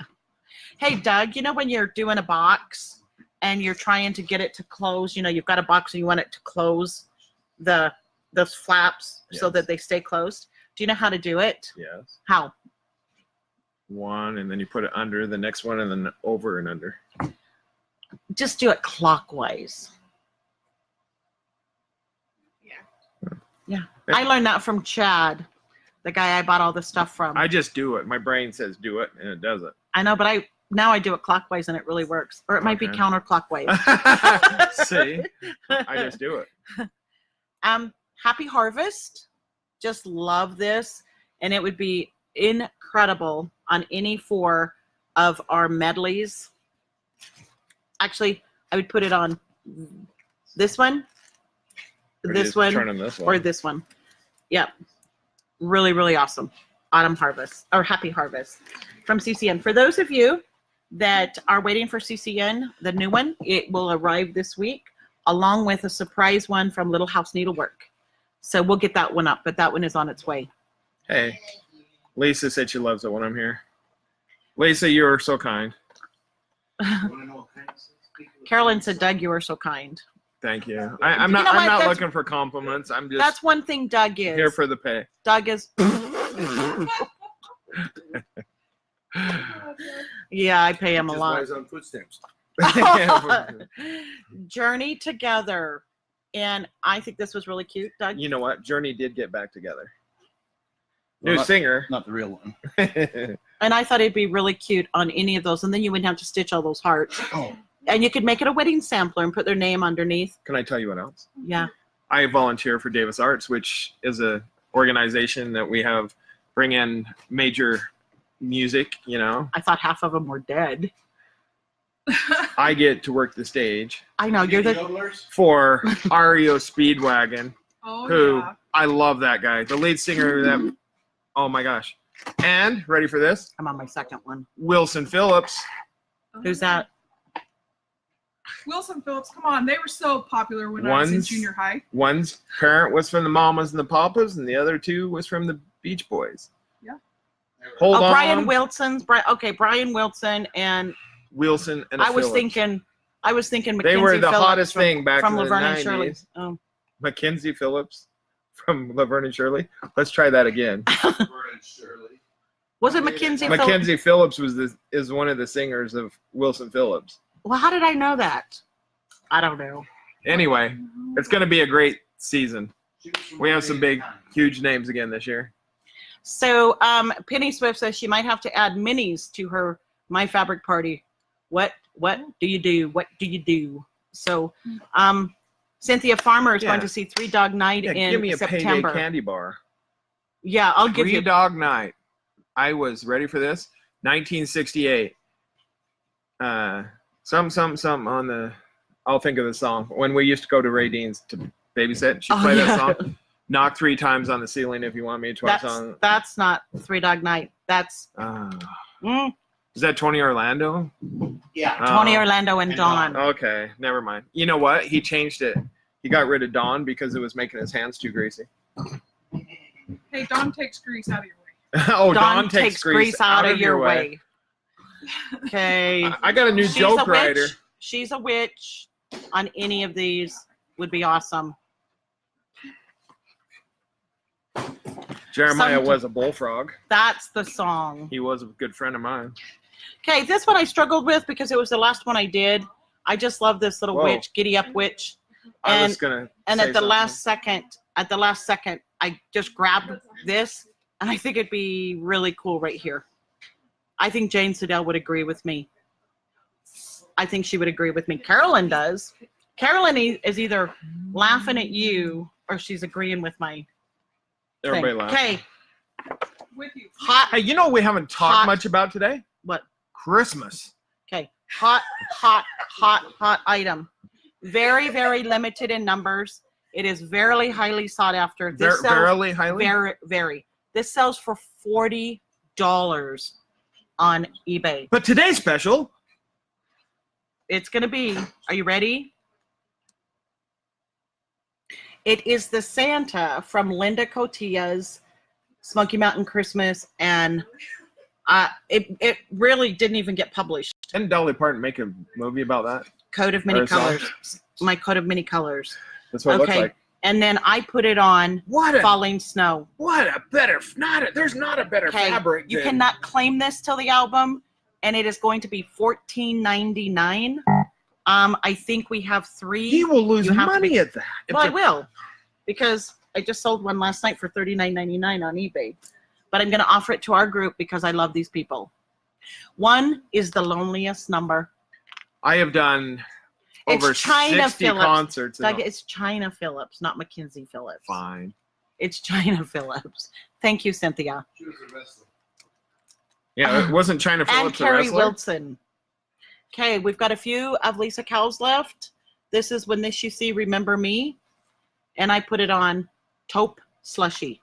Hey, Doug, you know when you're doing a box and you're trying to get it to close, you know, you've got a box and you want it to close those flaps so Yes. that they stay closed. Do you know how to do it? Yes. How? One, and then you put it under the next one, and then over and under. Just do it clockwise. Yeah. I learned that from Chad, the guy I bought all the stuff from. I just do it. My brain says do it, and it does it. I know, but now I do it clockwise and it really works. Or it might be Okay. counterclockwise. See, I just do it. Happy Harvest. Just love this. And it would be incredible on any four of our medleys. Actually, I would put it on this one, Or this just one, turn 'em this way. or this one. Yep. Really, really awesome. Autumn Harvest, or Happy Harvest from CCN. For those of you that are waiting for CCN, the new one, it will arrive this week, along with a surprise one from Little House Needlework. So we'll get that one up, but that one is on its way. Hey, Lisa said she loves it when I'm here. Lisa, you're so kind. Carolyn said, Doug, you are so kind. Thank you. I'm not. You know what? I'm not That's- looking for compliments. I'm just That's one thing Doug is. here for the pay. Doug is. Yeah, I pay him a Just lot. lies on food stamps. Journey together. And I think this was really cute, Doug. You know what? Journey did get back together. Well, New not- singer. Not the real one. And I thought it'd be really cute on any of those. And then you wouldn't have to stitch all those hearts. Oh, And you could make it a wedding sampler and put their name underneath. Can I tell you what else? Yeah. I volunteer for Davis Arts, which is a organization that we have bring in major music. You know, I thought half of them were dead. I get to work the stage I know. You're the. yodelers? for REO Speedwagon, Oh, who yeah. I love that guy, the lead singer of that. Oh my gosh! And ready for this? I'm on my second one. Wilson Phillips. Who's that? Wilson Phillips, come on. They were so popular when I was in One's- junior high. One's parent was from the Mamas and the Papas, and the other two was from the Beach Boys. Yeah. Hold Oh, on, Brian Wilson's. Okay, Brian Wilson and Wilson and I was Phillips. thinking Mackenzie They were the Phillips hottest from, thing back from in the Laverne and 90s. Shirley. Oh. Mackenzie Phillips from Laverne and Shirley. Let's try that again. Shirley. Was it Mackenzie Phillips? Mackenzie Phillips is one of the singers of Wilson Phillips. Well, how did I know that? I don't know. Anyway, it's going to be a great season. We have some big, huge names again this year. So Penny Swift says she might have to add minis to her My Fabric Party. What do you do? What do you do? So, Cynthia Farmer is Yeah. going to see Three Dog Night Yeah, in give me a September. payday candy bar. Yeah, I'll give Three you. Dog Night. I was ready for this. 1968. Some on the. I'll think of the song. When we used to go to Ray Dean's to babysit, she'd play that song. Knock 3 times on the ceiling if you want me to. That's not Three Dog Night. That's Is that Tony Orlando? Yeah. Tony Orlando and and Dawn. Okay, never mind. You know what? He changed it. He got rid of Dawn because it was making his hands too greasy. Hey, Dawn takes grease out of your way. Oh, Dawn takes grease out of your way. Okay. I got a new She's joke a witch. writer. She's a witch on any of these would be awesome. Jeremiah was a bullfrog. That's the song. He was a good friend of mine. Okay, this one I struggled with because it was the last one I did. I just love this little Whoa. witch, giddy up witch. I was gonna. And say at the something. last second, I just grabbed this, and I think it'd be really cool right here. I think Jane Siddell would agree with me. I think she would agree with me. Carolyn does. Carolyn is either laughing at you or she's agreeing with my Everybody thing. laughed. Okay, With you. hot. Hey, you know what we haven't talked Hot. much about today? What? Christmas. Okay, hot item. Very, very limited in numbers. It is very highly sought after. This sells Verily, highly. very. This sells for $40 on eBay. But today's special. It's going to be, are you ready? It is the Santa from Linda Cotilla's Smoky Mountain Christmas, and it really didn't even get published. Didn't Dolly Parton make a movie about that? Coat of Many Or a song? Colors. My Coat of Many Colors. That's what it looks Okay. like. And then I put it on What a Falling Snow. there's not a better Okay, fabric. you than- cannot claim this till the album, and it is going to be $14.99. I think we have 3. He will lose You have to money be- at that. If Well, I the- will, because I just sold one last night for $39.99 on eBay. But I'm going to offer it to our group because I love these people. One is The Loneliest Number. I have done It's over China 60 Phillips. concerts. in Doug, all- it's China Phillips, not Mackenzie Phillips. Fine. It's China Phillips. Thank you, Cynthia. She was a wrestler. Yeah, it wasn't China And Phillips a Carrie wrestler. Wilson. Okay, we've got a few of Lisa Cowles left. This is When This You See, Remember Me. And I put it on Taupe Slushy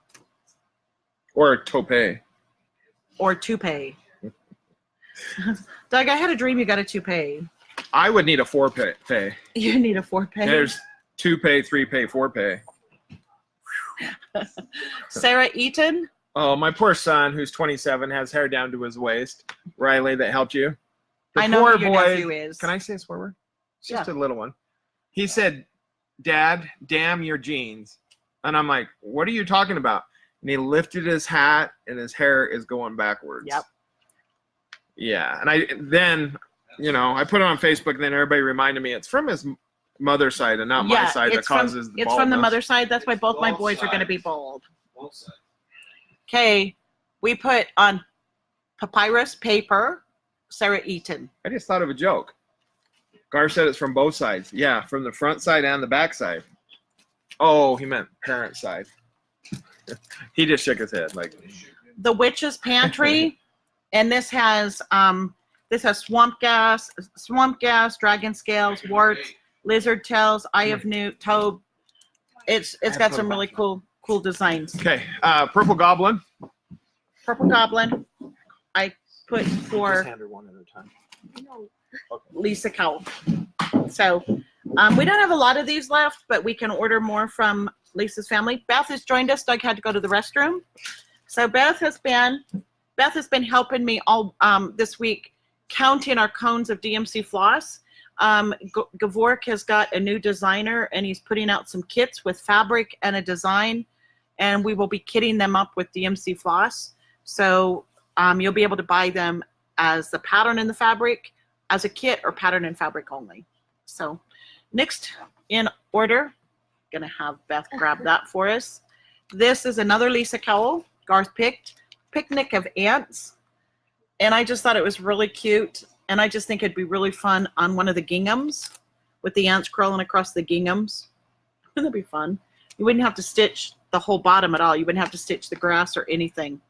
Or toupee. or Toupee. Doug, I had a dream you got a toupee. I would need a 4-pay. You need a 4-pay. There's 2-pay, 3-pay, 4-pay. Sarah Eaton. Oh, my poor son, who's 27, has hair down to his waist. Riley, that helped you. The I know poor who your boy. nephew is. Can I say a swear word? It's just Yeah. a little one. He said, "Dad, damn your jeans." And I'm like, "What are you talking about?" And he lifted his hat, and his hair is going backwards. Yep. Yeah, and I put it on Facebook, and then everybody reminded me it's from his mother's side and not my side that causes the It's from the baldness. mother side. That's why both my Both boys are going to sides. be bald. Both sides. Okay, we put on papyrus paper, Sarah Eaton. I just thought of a joke. Garth said it's from both sides. Yeah, from the front side and the back side. Oh, he meant parent side. He just shook his head like. The Witch's Pantry, and this has swamp gas, dragon scales, warts, lizard tails, eye of newt, toad. It's got some really cool designs. Okay, Purple Goblin. Purple Goblin, I put for Just hand her one at a time. Lisa Cowell. So we don't have a lot of these left, but we can order more from Lisa's family. Beth has joined us. Doug had to go to the restroom. So Beth has been helping me all this week counting our cones of DMC floss. Gavork has got a new designer, and he's putting out some kits with fabric and a design, and we will be kitting them up with DMC floss. So you'll be able to buy them as the pattern in the fabric, as a kit, or pattern and fabric only. So next in order, gonna have Beth grab that for us. This is another Lisa Cowell, Garth picked, Picnic of Ants. And I just thought it was really cute. And I just think it'd be really fun on one of the ginghams with the ants crawling across the ginghams. That'd be fun. You wouldn't have to stitch the whole bottom at all. You wouldn't have to stitch the grass or anything.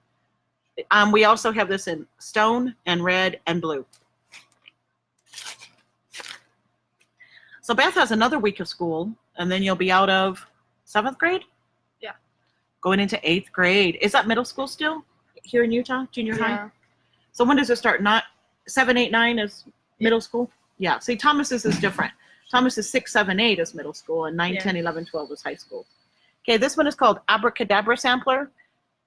We also have this in stone and red and blue. So Beth has another week of school, and then you'll be out of 7th grade? Yeah. Going into 8th grade. Is that middle school still here in Utah, junior high? So when does it start? Not 7, 8, 9 is middle school? Yeah. See, Thomas's is different. Thomas is 6, 7, 8 is middle school, and 9, 10, 11, 12 is high school. Okay, this one is called Abracadabra Sampler.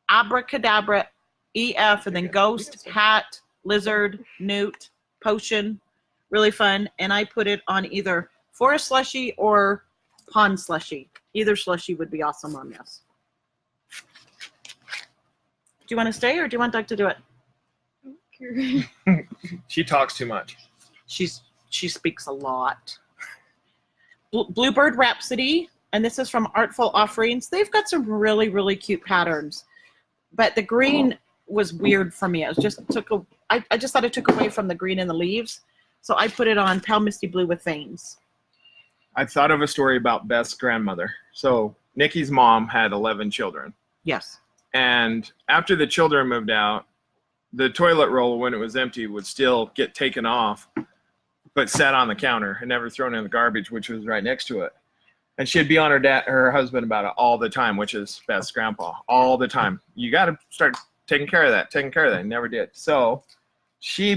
Abracadabra, EF, and then ghost, hat, lizard, newt, potion. Really fun. And I put it on either forest slushy or pond slushy. Either slushy would be awesome on this. Do you want to stay or do you want Doug to do it? She talks too much. She speaks a lot. Bluebird Rhapsody, and this is from Artful Offerings. They've got some really, really cute patterns, but the green was weird for me. It was just I just thought it took away from the green in the leaves, so I put it on Pale Misty Blue with veins. I thought of a story about Beth's grandmother. So Nikki's mom had 11 children. Yes. And after the children moved out, the toilet roll, when it was empty, would still get taken off, but sat on the counter and never thrown in the garbage, which was right next to it. And she'd be on her husband about it all the time, which is Beth's grandpa, all the time. You got to start taking care of that. Never did. So she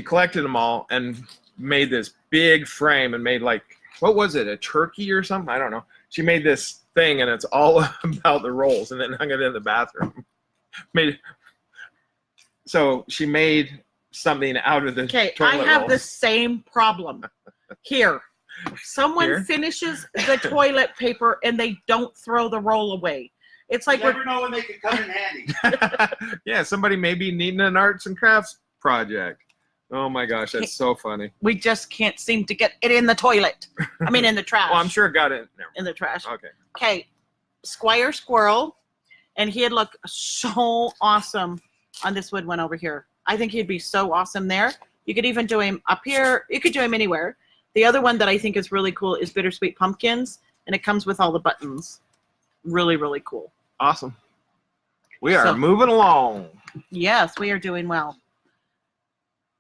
collected them all and made this big frame and made like, what was it, a turkey or something? I don't know. She made this thing and it's all about the rolls and then hung it in the bathroom. So she made something out of the Okay, toilet I have rolls. the same problem here. Someone Here? finishes the toilet paper and they don't throw the roll away. It's like You never know when they could come in handy. Yeah, somebody may be needing an arts and crafts project. Oh my gosh, that's so funny. we just can't seem to get it in the toilet. I mean, in the trash. Well, I'm sure it got it. Never In the trash. mind. Okay. Okay, Squire Squirrel, and he'd look so awesome on this wood one over here. I think he'd be so awesome there. You could even do him up here. You could do him anywhere. The other one that I think is really cool is Bittersweet Pumpkins, and it comes with all the buttons. Really, really cool. Awesome. We are So- moving along. Yes, we are doing well.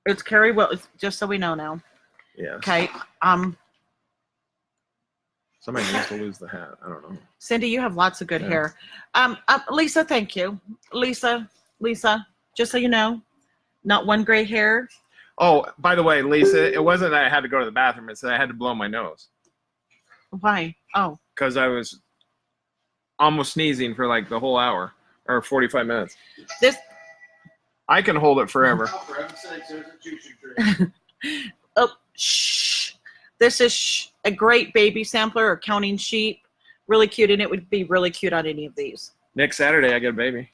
It's Carrie Will, just so we know now. Yeah. Okay. Somebody needs to lose the hat. I don't know. Cindy, you have lots of good Yeah. hair. Lisa, thank you. Lisa, just so you know, not one gray hair. Oh, by the way, Lisa, it wasn't that I had to go to the bathroom. It's that I had to blow my nose Why? Oh, because I was almost sneezing for like the whole hour or 45 minutes. this, I can hold it forever. Oh, for heaven's sakes, there's a choo-choo train. shh. This is a great baby sampler or counting sheep. Really cute, and it would be really cute on any of these. Next Saturday, I get a baby.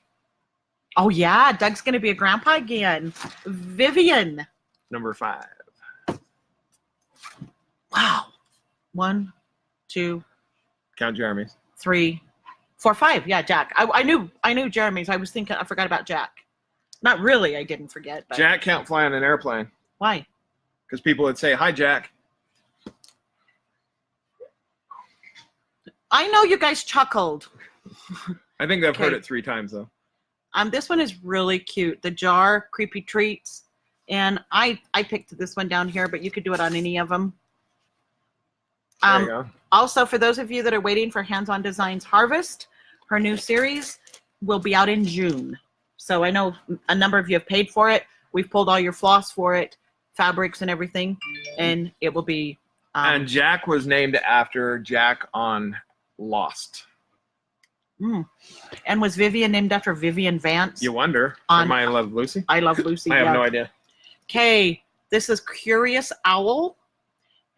Oh yeah, Doug's gonna be a grandpa again. Vivian. Number 5. Wow. 1, 2, Count Jeremy's. 3, 4, 5. Yeah, Jack. I knew Jeremy's. I was thinking I forgot about Jack. Not really, I didn't forget. But Jack can't fly on an airplane why? because people would say, "Hi, Jack." I know you guys chuckled. I think I've heard Okay. it 3 times though. This one is really cute. The jar, Creepy Treats. And I picked this one down here, but you could do it on any of them. There you go. Also, for those of you that are waiting for Hands-On Designs Harvest, her new series will be out in June. So I know a number of you have paid for it. We've pulled all your floss for it, fabrics and everything, and it will be. And Jack was named after Jack on Lost. And was Vivian named after Vivian Vance? You wonder. On- From I Love Lucy. I Love Lucy. I have yeah. no idea. Okay, this is Curious Owl,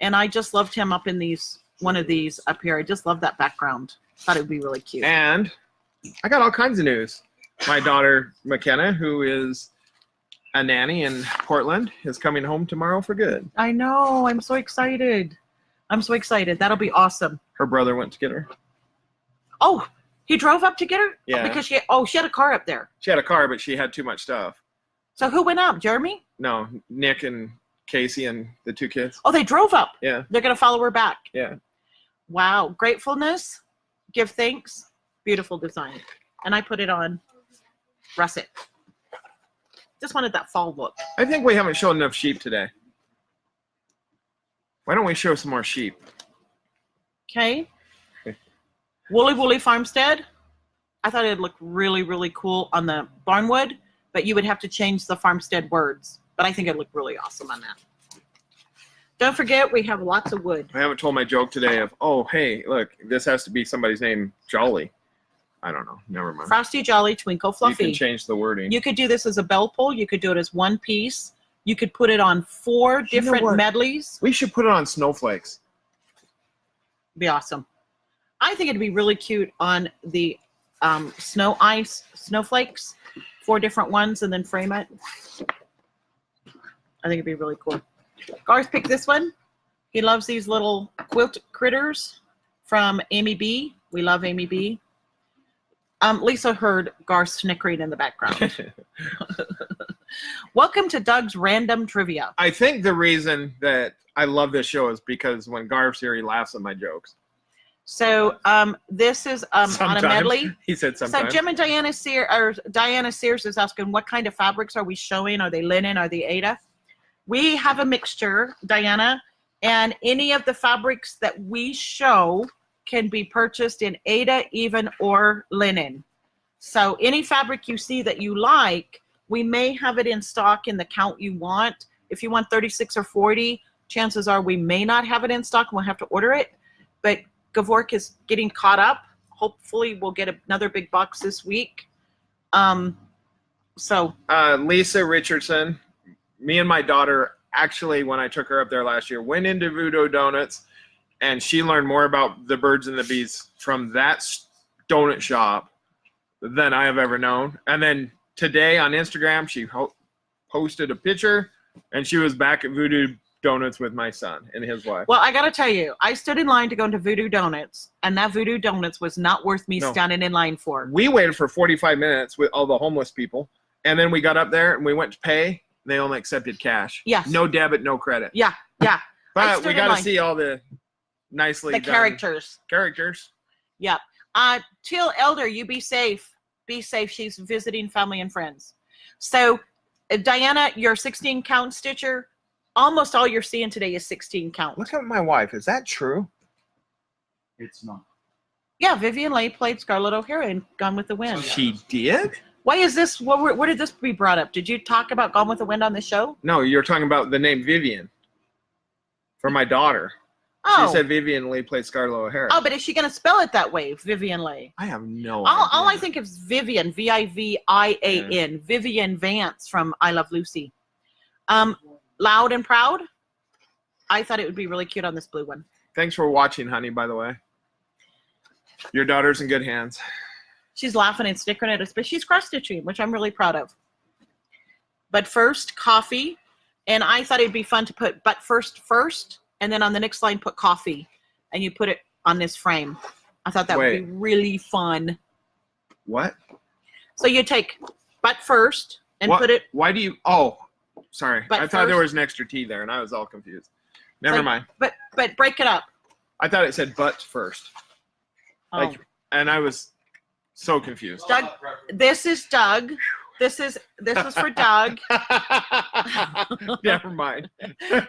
and I just loved him up in one of these up here. I just love that background. Thought it would be really cute. And I got all kinds of news. My daughter McKenna, who is a nanny in Portland, is coming home tomorrow for good. I know. I'm so excited. That'll be awesome. Her brother went to get her. Oh, he drove up to get her? Yeah. Because she had a car up there. She had a car, but she had too much stuff. So who went up? Jeremy? No, Nick and Casey and the 2 kids. Oh, they drove up. Yeah. They're going to follow her back. Yeah. Wow. Gratefulness. Give thanks. Beautiful design. And I put it on russet. Just wanted that fall look. I think we haven't shown enough sheep today. Why don't we show some more sheep? Okay. Woolly Woolly Farmstead. I thought it'd look really, really cool on the barnwood, but you would have to change the farmstead words. But I think it'd look really awesome on that. Don't forget, we have lots of wood. I haven't told my joke today of, oh, hey, look, this has to be somebody's name, Jolly. I don't know. Never mind. Frosty, Jolly, Twinkle, You Fluffy. can change the wording. You could do this as a bell pull. You could do it as one piece. You could put it on 4 You know different what? medleys. We should put it on snowflakes. Be awesome. I think it'd be really cute on the snowflakes, 4 different ones, and then frame it. I think it'd be really cool. Garth picked this one. He loves these little quilt critters from Amy B. We love Amy B. Lisa heard Garth snickering in the background. Welcome to Doug's Random Trivia. I think the reason that I love this show is because when Garth's here, he laughs at my jokes. So this is on a Sometimes. medley. He said So sometimes. Jim and Diana Sears is asking, what kind of fabrics are we showing? Are they linen? Are they Ada? We have a mixture, Diana, and any of the fabrics that we show can be purchased in Ada, even, or linen. So any fabric you see that you like, we may have it in stock in the count you want. If you want 36 or 40, chances are we may not have it in stock and we'll have to order it. But Gavork is getting caught up. Hopefully we'll get another big box this week. Lisa Richardson, me and my daughter, actually, when I took her up there last year, went into Voodoo Donuts, and she learned more about the birds and the bees from that donut shop than I have ever known. And then today on Instagram, she posted a picture, and she was back at Voodoo Donuts with my son and his wife. Well, I got to tell you, I stood in line to go into Voodoo Donuts, and that Voodoo Donuts was not worth me No. standing in line for. We waited for 45 minutes with all the homeless people, and then we got up there and we went to pay. They only accepted cash. Yes. No debit, no credit. Yeah. I But stood we in got to line. see all the nicely The done characters. characters. Yep. Teal Elder, you be safe. Be safe. She's visiting family and friends. So, Diana, your 16 count stitcher, almost all you're seeing today is 16 count. Look at my wife. Is that true? It's not. Yeah, Vivian Leigh played Scarlett O'Hara in Gone with the Wind. She did? Why is this? Where did this be brought up? Did you talk about Gone with the Wind on the show? No, you're talking about the name Vivian for my daughter. Oh, She said Vivian Leigh played Scarlett O'Hara. but is she going to spell it that way, Vivian Leigh? I have no All I idea. think is Vivian, Vivian, Vivian Vance from I Love Lucy. Loud and Proud. I thought it would be really cute on this blue one. Thanks for watching, honey, by the way. Your daughter's in good hands. She's laughing and snickering at us, but she's cross-stitching, which I'm really proud of. But first, coffee. And I thought it'd be fun to put but first, and then on the next line put coffee. And you put it on this frame. I thought that would be really fun. What? So you take but first and What? put it. Why do you? Oh, sorry. But I thought there first- was an extra T there, and I was all confused. Never So- mind. But break it up. I thought it said but first. Oh. Like, and I was so confused. Doug, this is Doug. This is for Doug. Never mind.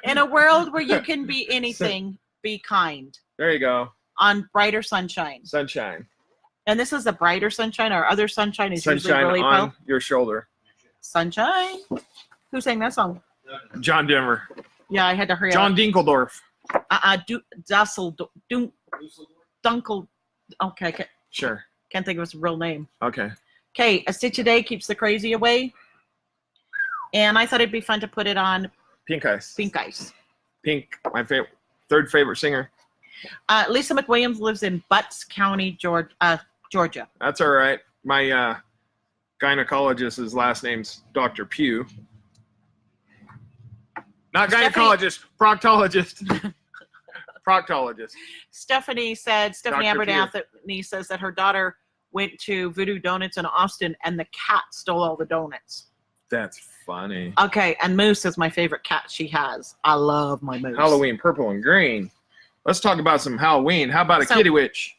In a world where you can be anything, be kind. There you go. On Brighter Sunshine. Sunshine. And this is a Brighter Sunshine. Our other sunshine is Sunshine usually really on pale. your shoulder. Sunshine. Who sang that song? John Denver. Yeah, I had to hurry John up. Dinkeldorf. Dunkel. Okay, Sure. can't think of his real name. Okay. Okay, A Stitch a Day keeps the crazy away. And I thought it'd be fun to put it on Pink Ice. Pink Ice. Pink, my third favorite singer. Lisa McWilliams lives in Butts County, Georgia. That's all right. My gynecologist's last name's Dr. Pugh. Not Stephanie- gynecologist, proctologist. Proctologist. Stephanie Dr. Abernathy says that her daughter went to Voodoo Donuts in Austin and the cat stole all the donuts. That's funny. Okay, and Moose is my favorite cat she has. I love my Moose. Halloween purple and green. Let's talk about some Halloween. How about a So- kitty witch?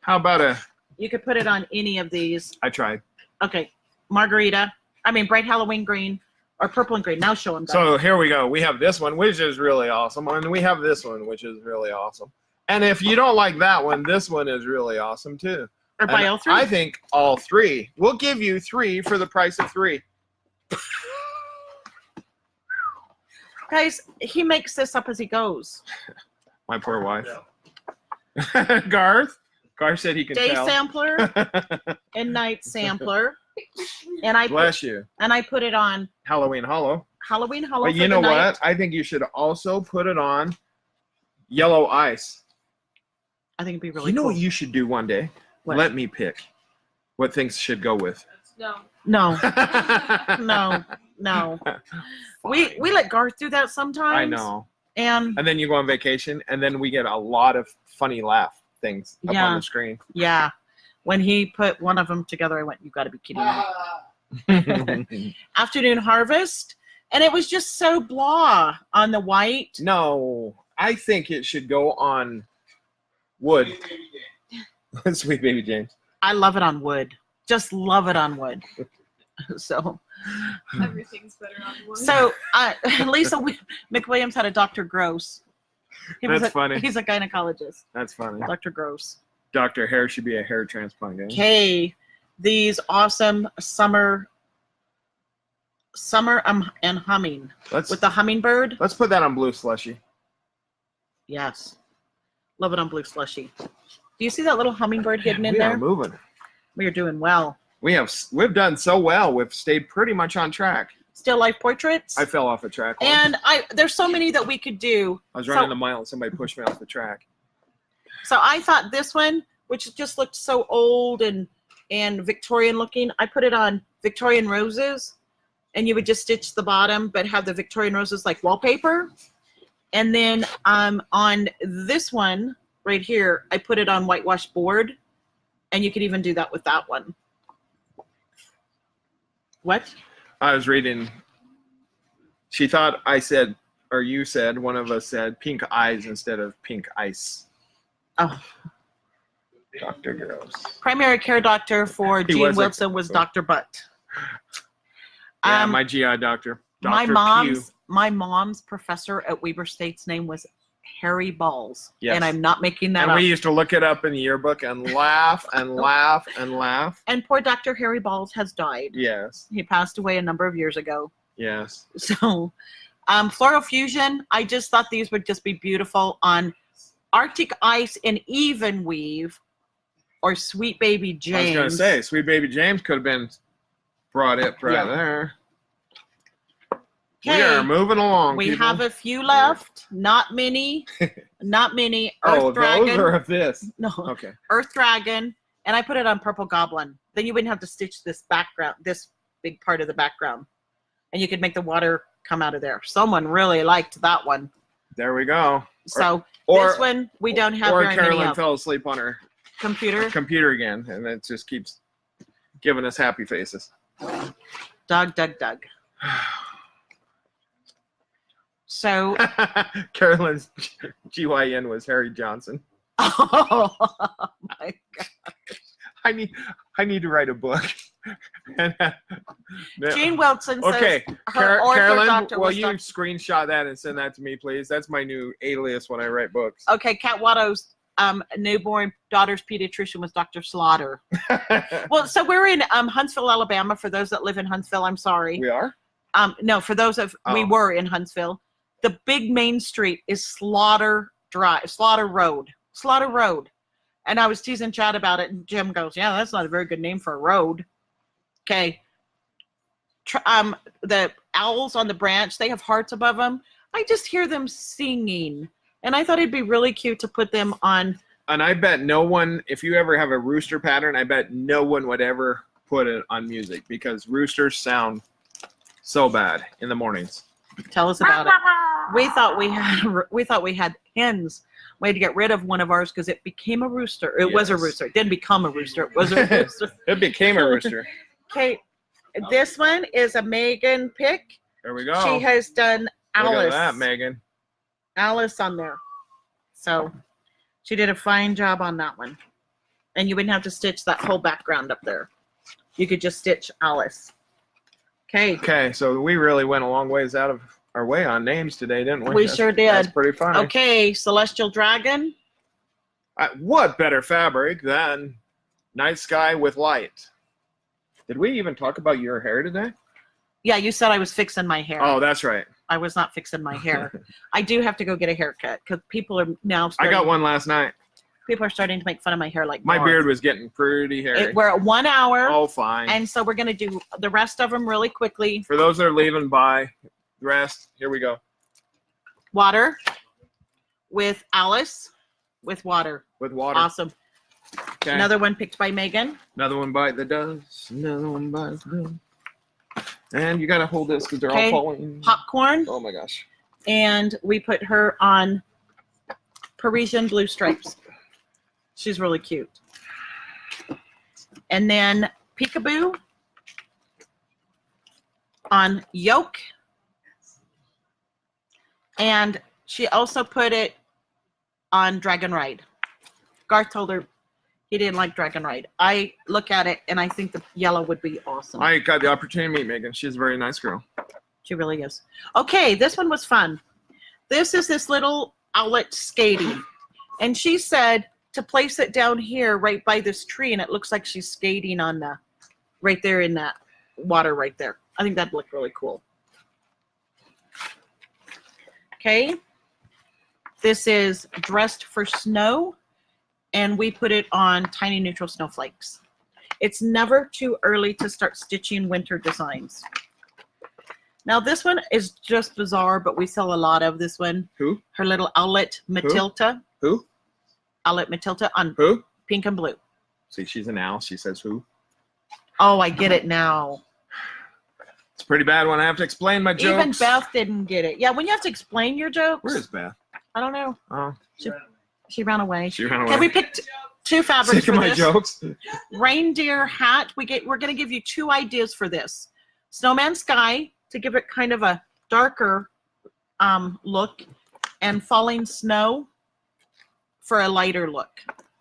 How about a... You could put it on any of these. I tried. Okay, Margarita. I mean, bright Halloween green or purple and green. Now show them. So here we go. We have this one, which is really awesome. And we have this one, which is really awesome. And if you don't like that one, this one is really awesome too. Or buy And all three. I think all three. We'll give you 3 for the price of 3. Guys, he makes this up as he goes. My poor wife. Garth said he can Day tell. sampler and night sampler. And I Bless you. put it on Halloween Hollow. Halloween Hollow. But for you know the night. what? I think you should also put it on yellow ice. I think it'd be really You know cool. what you should do one day? What? Let me pick what things should go with. No. No, no. We let Garth do that sometimes. I know. And And then you go on vacation, and then we get a lot of funny laugh things up Yeah. on the screen. yeah, when he put one of them together, I went, "You got to be kidding me!" Afternoon Harvest, and it was just so blah on the white. No, I think it should go on wood. Sweet baby James. I love it on wood. Just love it on wood. So, Everything's better on one. so Lisa McWilliams had a Dr. Gross. That's funny. He's a gynecologist, That's funny. Dr. Gross. Dr. Hair should be a hair transplant guy. Okay, these awesome summer and humming Let's with the hummingbird. let's put that on blue slushy. Yes, love it on blue slushy. Do you see that little hummingbird hidden in We are there? moving. We are doing well. We've done so well. We've stayed pretty much on track. Still life portraits. I fell off a track. once. And there's so many that we could do. I was running so- a mile and somebody pushed me off the track. So I thought this one, which just looked so old and Victorian looking, I put it on Victorian Roses, and you would just stitch the bottom, but have the Victorian Roses like wallpaper. And then on this one right here, I put it on whitewashed board, and you could even do that with that one. What? I was reading. She thought I said, or you said, one of us said pink eyes instead of pink ice. Oh, Dr. Gross. primary care doctor for He Gene was like- Wilson was Dr. Butt. Yeah, my GI doctor. My Dr. Q. mom's professor at Weber State's name was Harry Balls. Yes. And I'm not making that And up. we used to look it up in the yearbook and laugh and laugh and laugh. And poor Dr. Harry Balls has died. Yes, He passed away a number of years ago. yes. So, Floral Fusion, I just thought these would just be beautiful on Arctic Ice and Even Weave or Sweet Baby James. I was going to say, Sweet Baby James could have been brought it right Yeah. there. We Okay, are moving along. we people. have a few left. Not many. Not many. Earth Oh, Dragon. those or of this? No. Okay. Earth Dragon, and I put it on Purple Goblin. Then you wouldn't have to stitch this background, this big part of the background. And you could make the water come out of there. Someone really liked that one. There we go. So Or this one, we don't have or very many Carolyn of. fell asleep on her Computer, computer again, and it just keeps giving us happy faces. Doug. So, Carolyn's GYN was Harry Johnson. oh my God. I need to write a book. Gene Wilson says Okay, her ortho Carolyn, doctor will was you Dr. screenshot that and send that to me, please? That's my new alias when I write books. Okay, Cat Watto's newborn daughter's pediatrician was Dr. Slaughter. Well, so we're in Huntsville, Alabama. For those that live in Huntsville, I'm sorry. We are? No, for those of we Oh. were in Huntsville. The big main street is Slaughter Road. And I was teasing Chad about it, and Jim goes, "Yeah, that's not a very good name for a road." Okay. The owls on the branch, they have hearts above them. I just hear them singing, and I thought it'd be really cute to put them on. And I bet no one, if you ever have a rooster pattern, I bet no one would ever put it on music because roosters sound so bad in the mornings. Tell us about it. We thought we had hens. We had to get rid of one of ours because it became a rooster. It was a Yes. rooster. It didn't become a rooster. It was a rooster. It became a rooster. Okay, This one is a Megan pick. There we go. She has done Look Alice. at that, Megan. Alice on there. So she did a fine job on that one. And you wouldn't have to stitch that whole background up there. You could just stitch Alice. Okay. Okay, so we really went a long ways out of our way on names today, didn't we? We sure did. That's pretty funny. Okay, Celestial Dragon. What better fabric than night sky with light? Did we even talk about your hair today? Yeah, you said I was fixing my hair. Oh, that's right. I was not fixing my hair. I do have to go get a haircut because people are now I starting, got one last night. people are starting to make fun of my hair like My more. beard was getting pretty hairy. We're at 1 hour. Oh, fine. And so we're going to do the rest of them really quickly. For those that are leaving by, the rest, here we go. Water with Alice with water. With water. Awesome. Okay. Another one picked by Megan. Another one bite the dust. Another one bites the dust. And you got to hold this because they're Okay. all falling. Popcorn. Oh, my gosh. And we put her on Parisian blue stripes. She's really cute. And then Peekaboo on Yoke. And she also put it on Dragon Ride. Garth told her he didn't like Dragon Ride. I look at it and I think the yellow would be awesome. I got the opportunity to meet Megan. She's a very nice girl. She really is. Okay, this one was fun. This is this little outlet skating. And she said to place it down here right by this tree, and it looks like she's skating on the, right there in that water right there. I think that'd look really cool. Okay. This is Dressed for Snow, and we put it on Tiny Neutral Snowflakes. It's never too early to start stitching winter designs. Now this one is just bizarre, but we sell a lot of this one. Who? Her little Owlet Matilda. Who? Owlet Matilda on Who? pink and blue. See, she's an owl. She says who? Oh, I get it now. It's a pretty bad one. I have to explain my jokes. Even Beth didn't get it. Yeah, when you have to explain your jokes. Where is Beth? I don't know. Oh, She ran away. she ran Okay, away. we picked two fabrics Sick for of my this. jokes. Reindeer hat. We're going to give you two ideas for this. Snowman Sky to give it kind of a darker look, and Falling Snow for a lighter look.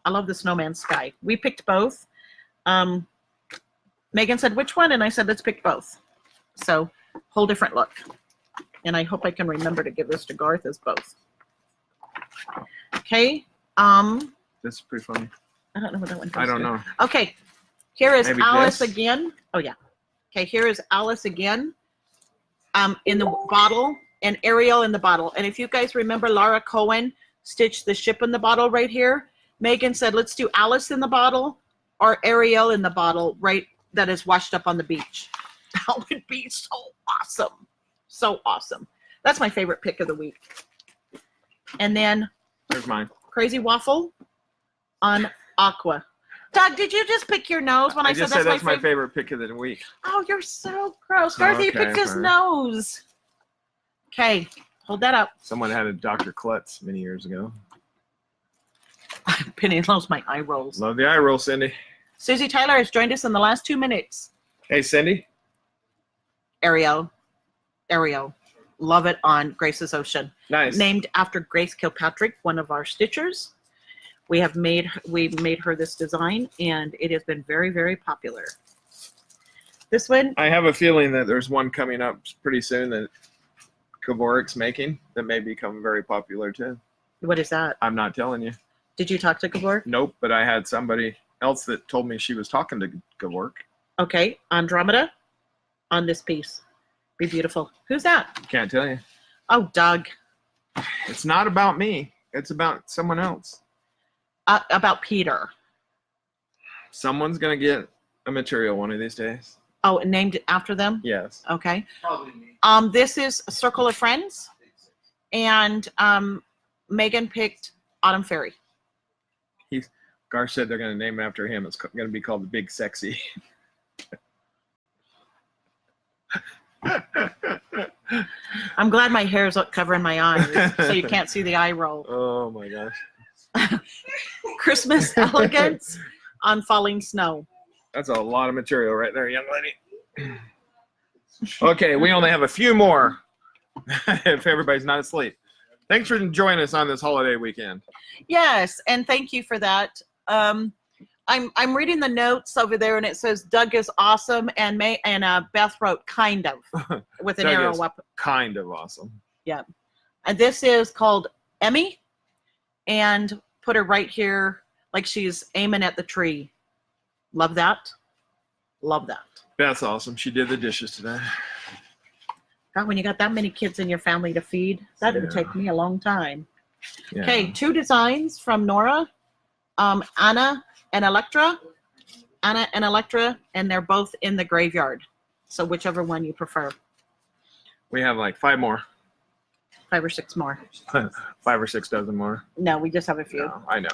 I love the Snowman Sky. We picked both. Megan said, which one? And I said, let's pick both. So, whole different look. And I hope I can remember to give this to Garth as both. Okay. This is pretty funny. I don't know what that one is. I don't know. Okay. Here is Maybe Alice this? again. Oh, yeah. Okay, here is Alice again. In the bottle, and Ariel in the bottle. And if you guys remember, Laura Cohen stitched the ship in the bottle right here. Megan said, let's do Alice in the bottle or Ariel in the bottle, right, that is washed up on the beach. That would be so awesome. So awesome. That's my favorite pick of the week. And then There's mine. Crazy Waffle on Aqua. Doug, did you just pick your nose when I, I just said said that's my favorite? favorite pick of the week. Oh, you're so gross. Garth, he Okay, picked his fine. nose. Okay, hold that up. Someone had a Dr. Klutz many years ago. Penny loves my eye rolls. Love the eye roll, Cindy. Susie Tyler has joined us in the last 2 minutes. Hey, Cindy. Ariel. Love it on Grace's Ocean. Nice. Named after Grace Kilpatrick, one of our stitchers. We made her this design, and it has been very, very popular. This one, I have a feeling that there's one coming up pretty soon that Kavorik's making that may become very popular too. what is that? I'm not telling you. Did you talk to Gabor? Nope, but I had somebody else that told me she was talking to Kavork. Okay, Andromeda on this piece. Be beautiful. Who's that? Can't tell you. Oh, Doug. It's not about me. It's about someone else. About Peter. Someone's going to get a material one of these days. Oh, named after them? Yes. Okay. Probably me. This is a Circle of Friends, and Megan picked Autumn Fairy. Garth said they're going to name it after him. It's going to be called the Big Sexy. I'm glad my hair's covering my eyes, so you can't see the eye roll. Oh my gosh. Christmas Elegance on Falling Snow. That's a lot of material right there, young lady. Okay, we only have a few more if everybody's not asleep. Thanks for joining us on this holiday weekend. Yes, and thank you for that. I'm reading the notes over there, and it says Doug is awesome, and Beth wrote kind of with an Doug arrow is up. kind of awesome. Yeah, and this is called Emmy, and put her right here like she's aiming at the tree. Love that. Love that. Beth's awesome. She did the dishes today. God, when you got that many kids in your family to feed, that would Yeah. take me a long time. Yeah. Okay, 2 designs from Nora, Anna and Electra. Anna and Electra, and they're both in the graveyard. So whichever one you prefer. We have like 5 more. 5 or 6 more. 5 or 6 dozen more. No, we just have a few. No, I know.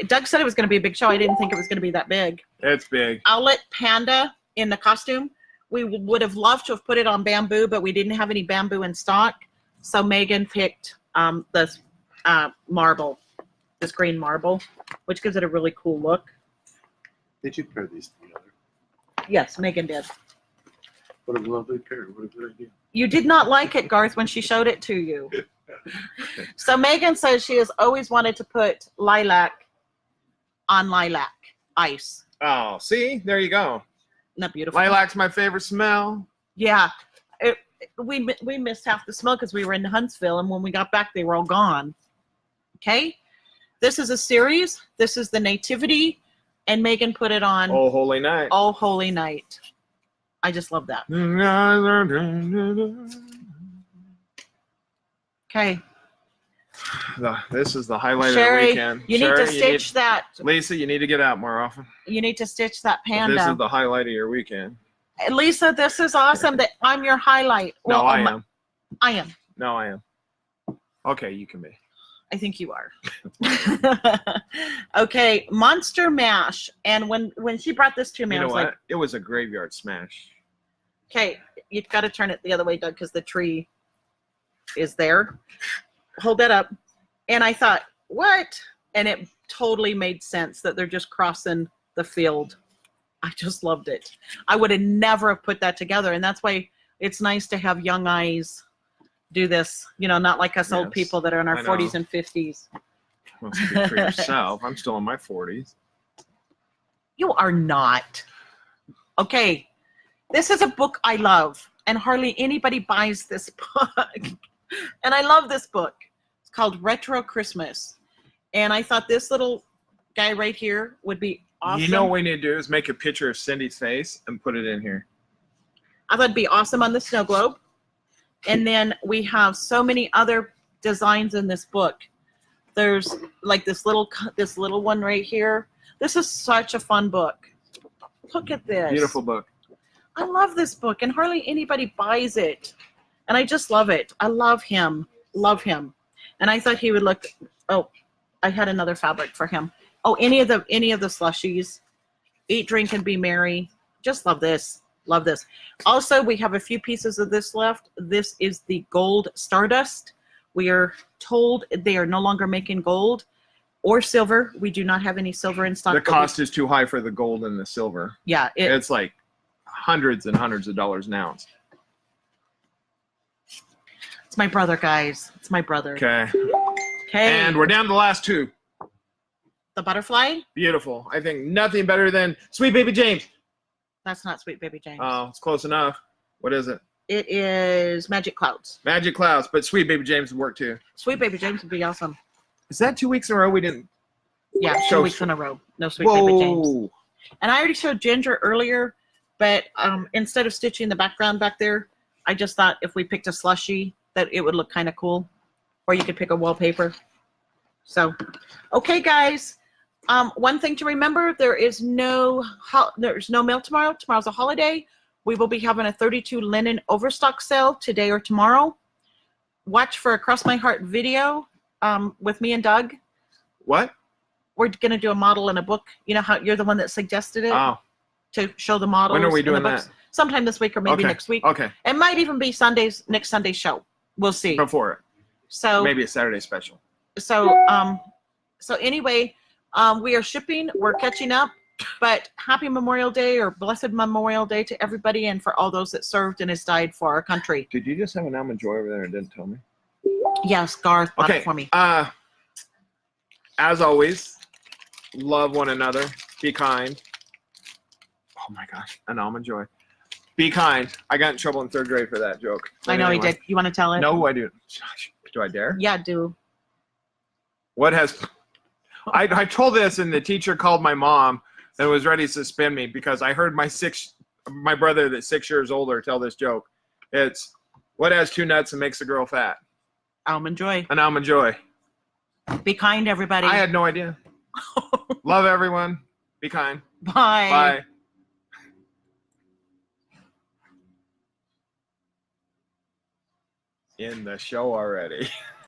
Doug said it was going to be a big show. I didn't think it was going to be that big. It's big. Owlet Panda in the costume. We would have loved to have put it on bamboo, but we didn't have any bamboo in stock. So Megan picked this marble, this green marble, which gives it a really cool look. Did you pair these together? Yes, Megan did. What a lovely pair. What a good idea. You did not like it, Garth, when she showed it to you. So Megan says she has always wanted to put lilac on lilac ice. Oh, see? There you go. Isn't that beautiful? Lilac's my favorite smell. Yeah. We missed half the smell because we were in Huntsville, and when we got back, they were all gone. Okay? This is a series. This is the Nativity, and Megan put it on Oh, holy night. All Holy Night. I just love that. Okay. This is the highlight of Sherry, the weekend. you need Sherry, to stitch that. Lisa, you need to get out more often. You need to stitch that This panda. is the highlight of your weekend. Lisa, this is awesome that I'm your highlight. No, I I'm- am. I am. No, I am. Okay, you can be. I think you are. Okay, Monster Mash. And when she brought this to me, You I know was what? like, It was a graveyard smash. okay, you've got to turn it the other way, Doug, because the tree is there. Hold that up. And I thought, what? And it totally made sense that they're just crossing the field. I just loved it. I would have never have put that together. And that's why it's nice to have young eyes do this, you know, not like us old Yes, people that are in our I know. 40s and 50s. Well, speak for yourself. I'm still in my 40s. You are not. Okay, this is a book I love, and hardly anybody buys this book. And I love this book. It's called Retro Christmas. And I thought this little guy right here would be awesome. You know what we need to do is make a picture of Cindy's face and put it in here. I thought it'd be awesome on the snow globe. And then we have so many other designs in this book. There's like this little one right here. This is such a fun book. Look at this. Beautiful book. I love this book, and hardly anybody buys it. And I just love it. I love him. Love him. And I thought he would look. Oh, I had another fabric for him. Oh, any of the slushies. Eat, drink, and be merry. Just love this. Love this. Also, we have a few pieces of this left. This is the gold Stardust. We are told they are no longer making gold or silver. We do not have any silver in stock. The but we- cost is too high for the gold and the silver. Yeah, It's like hundreds and hundreds of dollars an ounce. it's my brother, guys. It's my brother. Okay. Okay. And we're down to the last 2. The butterfly. Beautiful. I think nothing better than Sweet Baby James. That's not Sweet Baby James. Oh, it's close enough. What is it? It is Magic Clouds. Magic Clouds, but Sweet Baby James would work too. Sweet Baby James would be awesome. Is that 2 weeks in a row we didn't? Yeah, Show 2 weeks in a row. No Sweet Baby James. Whoa. And I already showed Ginger earlier, but instead of stitching the background back there, I just thought if we picked a slushie that it would look kind of cool. Or you could pick a wallpaper. So, okay, guys. One thing to remember, there's no mail tomorrow. Tomorrow's a holiday. We will be having a 32 linen overstock sale today or tomorrow. Watch for a Cross My Heart video with me and Doug. What? We're going to do a model in a book. You know how you're the one that suggested it Oh, to show the models. when are we in the doing books. that? Sometime this week or maybe Okay. next week. Okay, It might even be next Sunday's show. We'll see. before it. So Maybe a Saturday special. So anyway, we are shipping. We're catching up. But happy Memorial Day or blessed Memorial Day to everybody and for all those that served and has died for our country. Did you just have an almond joy over there and didn't tell me? Yes, Garth bought Okay. it for me. As always, love one another. Be kind. Oh my gosh, an almond joy. Be kind. I got in trouble in 3rd grade for that joke. I know Anyway. he did. You want to tell it? No, I do. Do I dare? Yeah, do. What has... I told this and the teacher called my mom and was ready to suspend me because I heard my brother that's 6 years older tell this joke. It's, what has 2 nuts and makes a girl fat? Almond Joy. An almond joy. Be kind, everybody. I had no idea. Love everyone. Be kind. Bye. Bye. In the show already.